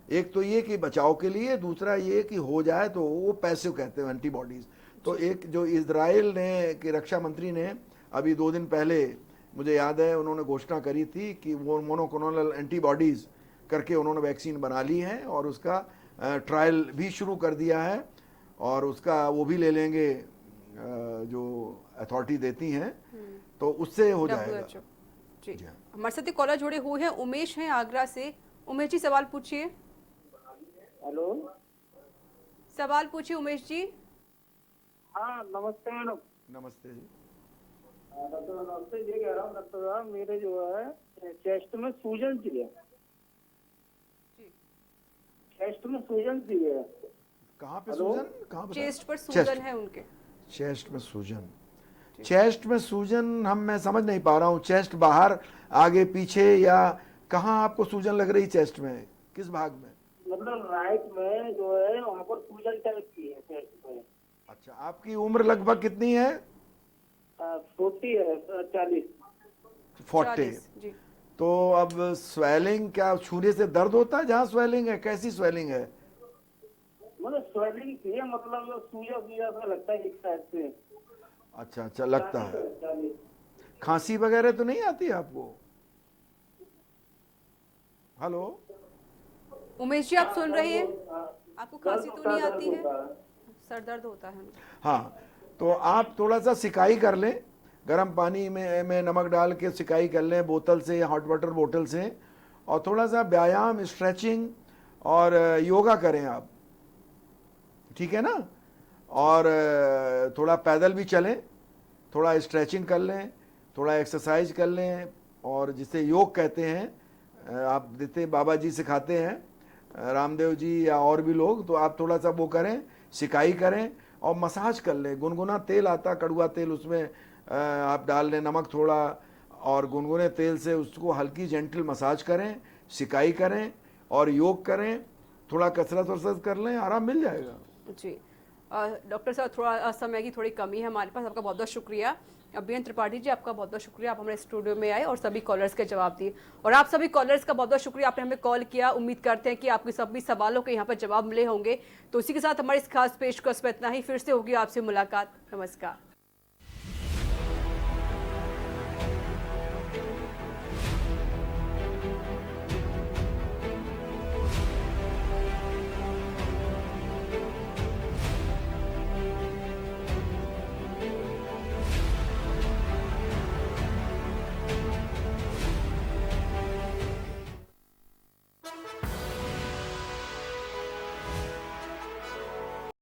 एक तो ये कि बचाव के लिए, दूसरा ये कि हो जाए तो वो पैसिव कहते हैं एंटीबॉडीज। तो एक जो इजराइल ने कि रक्षा मंत्री ने अभी 2 दिन पहले मुझे याद है उन्होंने घोषणा करी थी कि वो मोनोक्लोनल एंटीबॉडीज करके उन्होंने वैक्सीन बना ली है और उसका ट्रायल भी शुरू कर दिया है और उसका वो भी ले लेंगे जो अथॉरिटी देती हैं तो उससे हो जाएगा। जी हमारे साथ कॉलर जुड़े हुए हैं, उमेश हैं आगरा से। उमेश जी सवाल पूछिए। हेलो, सवाल पूछिए उमेश जी। हाँ नमस्ते मैडम। नमस्ते जी। डॉक्टर नमस्ते, ये कह रहा हूँ डॉक्टर साहब मेरे जो है चेस्ट में सूजन सी है। चेस्ट में सूजन सी है। कहाँ पे सूजन? कहाँ पे? चेस्ट पर सूजन है उनके। चेस्ट में सूजन, चेस्ट में सूजन हम मैं समझ नहीं पा रहा हूँ। चेस्ट बाहर, आगे, पीछे या कहाँ आपको सूजन लग रही चेस्ट में, किस भाग में? मतलब राइट में जो है वहाँ पर सूजन टाइप की है चेस्ट में। अच्छा, आपकी उम्र लगभग कितनी है? 40 है, 40। 40। जी। तो अब स्वेलिंग क्या छूने से दर्द होता है? जहाँ स्वेलिंग है कैसी स्वेलिंग है? मतलब स्वेलिंग थी, मतलब सूजा सूजा सा लगता है एक साइड से। अच्छा अच्छा लगता है। खांसी वगैरह तो नहीं आती आपको? हेलो उमेश जी आप सुन रहे हैं? आपको खांसी तो नहीं आती है? सर दर्द होता है? हाँ, तो आप थोड़ा सा सिकाई कर लें, गर्म पानी में नमक डाल के सिकाई कर लें बोतल से या हॉट वाटर बोतल से, और थोड़ा सा व्यायाम, स्ट्रेचिंग और योगा करें आप। ठीक है ना। और थोड़ा पैदल भी चलें, थोड़ा स्ट्रेचिंग कर लें, थोड़ा एक्सरसाइज कर लें, और जिसे योग कहते हैं, आप देते बाबा जी सिखाते हैं, रामदेव जी या और भी लोग, तो आप थोड़ा सा वो करें, सिकाई करें और मसाज कर लें। गुनगुना तेल आता, कड़वा तेल, उसमें आप डाल लें नमक थोड़ा, और गुनगुने तेल से उसको हल्की जेंटल मसाज करें, सिकाई करें और योग करें, थोड़ा कसरत वसरत कर लें, आराम मिल जाएगा। जी डॉक्टर साहब, थोड़ा समय की थोड़ी कमी है हमारे पास। आपका बहुत बहुत शुक्रिया। वीएन त्रिपाठी जी, आपका बहुत बहुत शुक्रिया, आप हमारे स्टूडियो में आए और सभी कॉलर्स के जवाब दिए। और आप सभी कॉलर्स का बहुत बहुत शुक्रिया, आपने हमें कॉल किया। उम्मीद करते हैं कि आपके सभी सवालों के यहाँ पर जवाब मिले होंगे। तो इसी के साथ हमारी इस खास पेशकश में इतना ही। फिर से होगी आपसे मुलाकात। नमस्कार।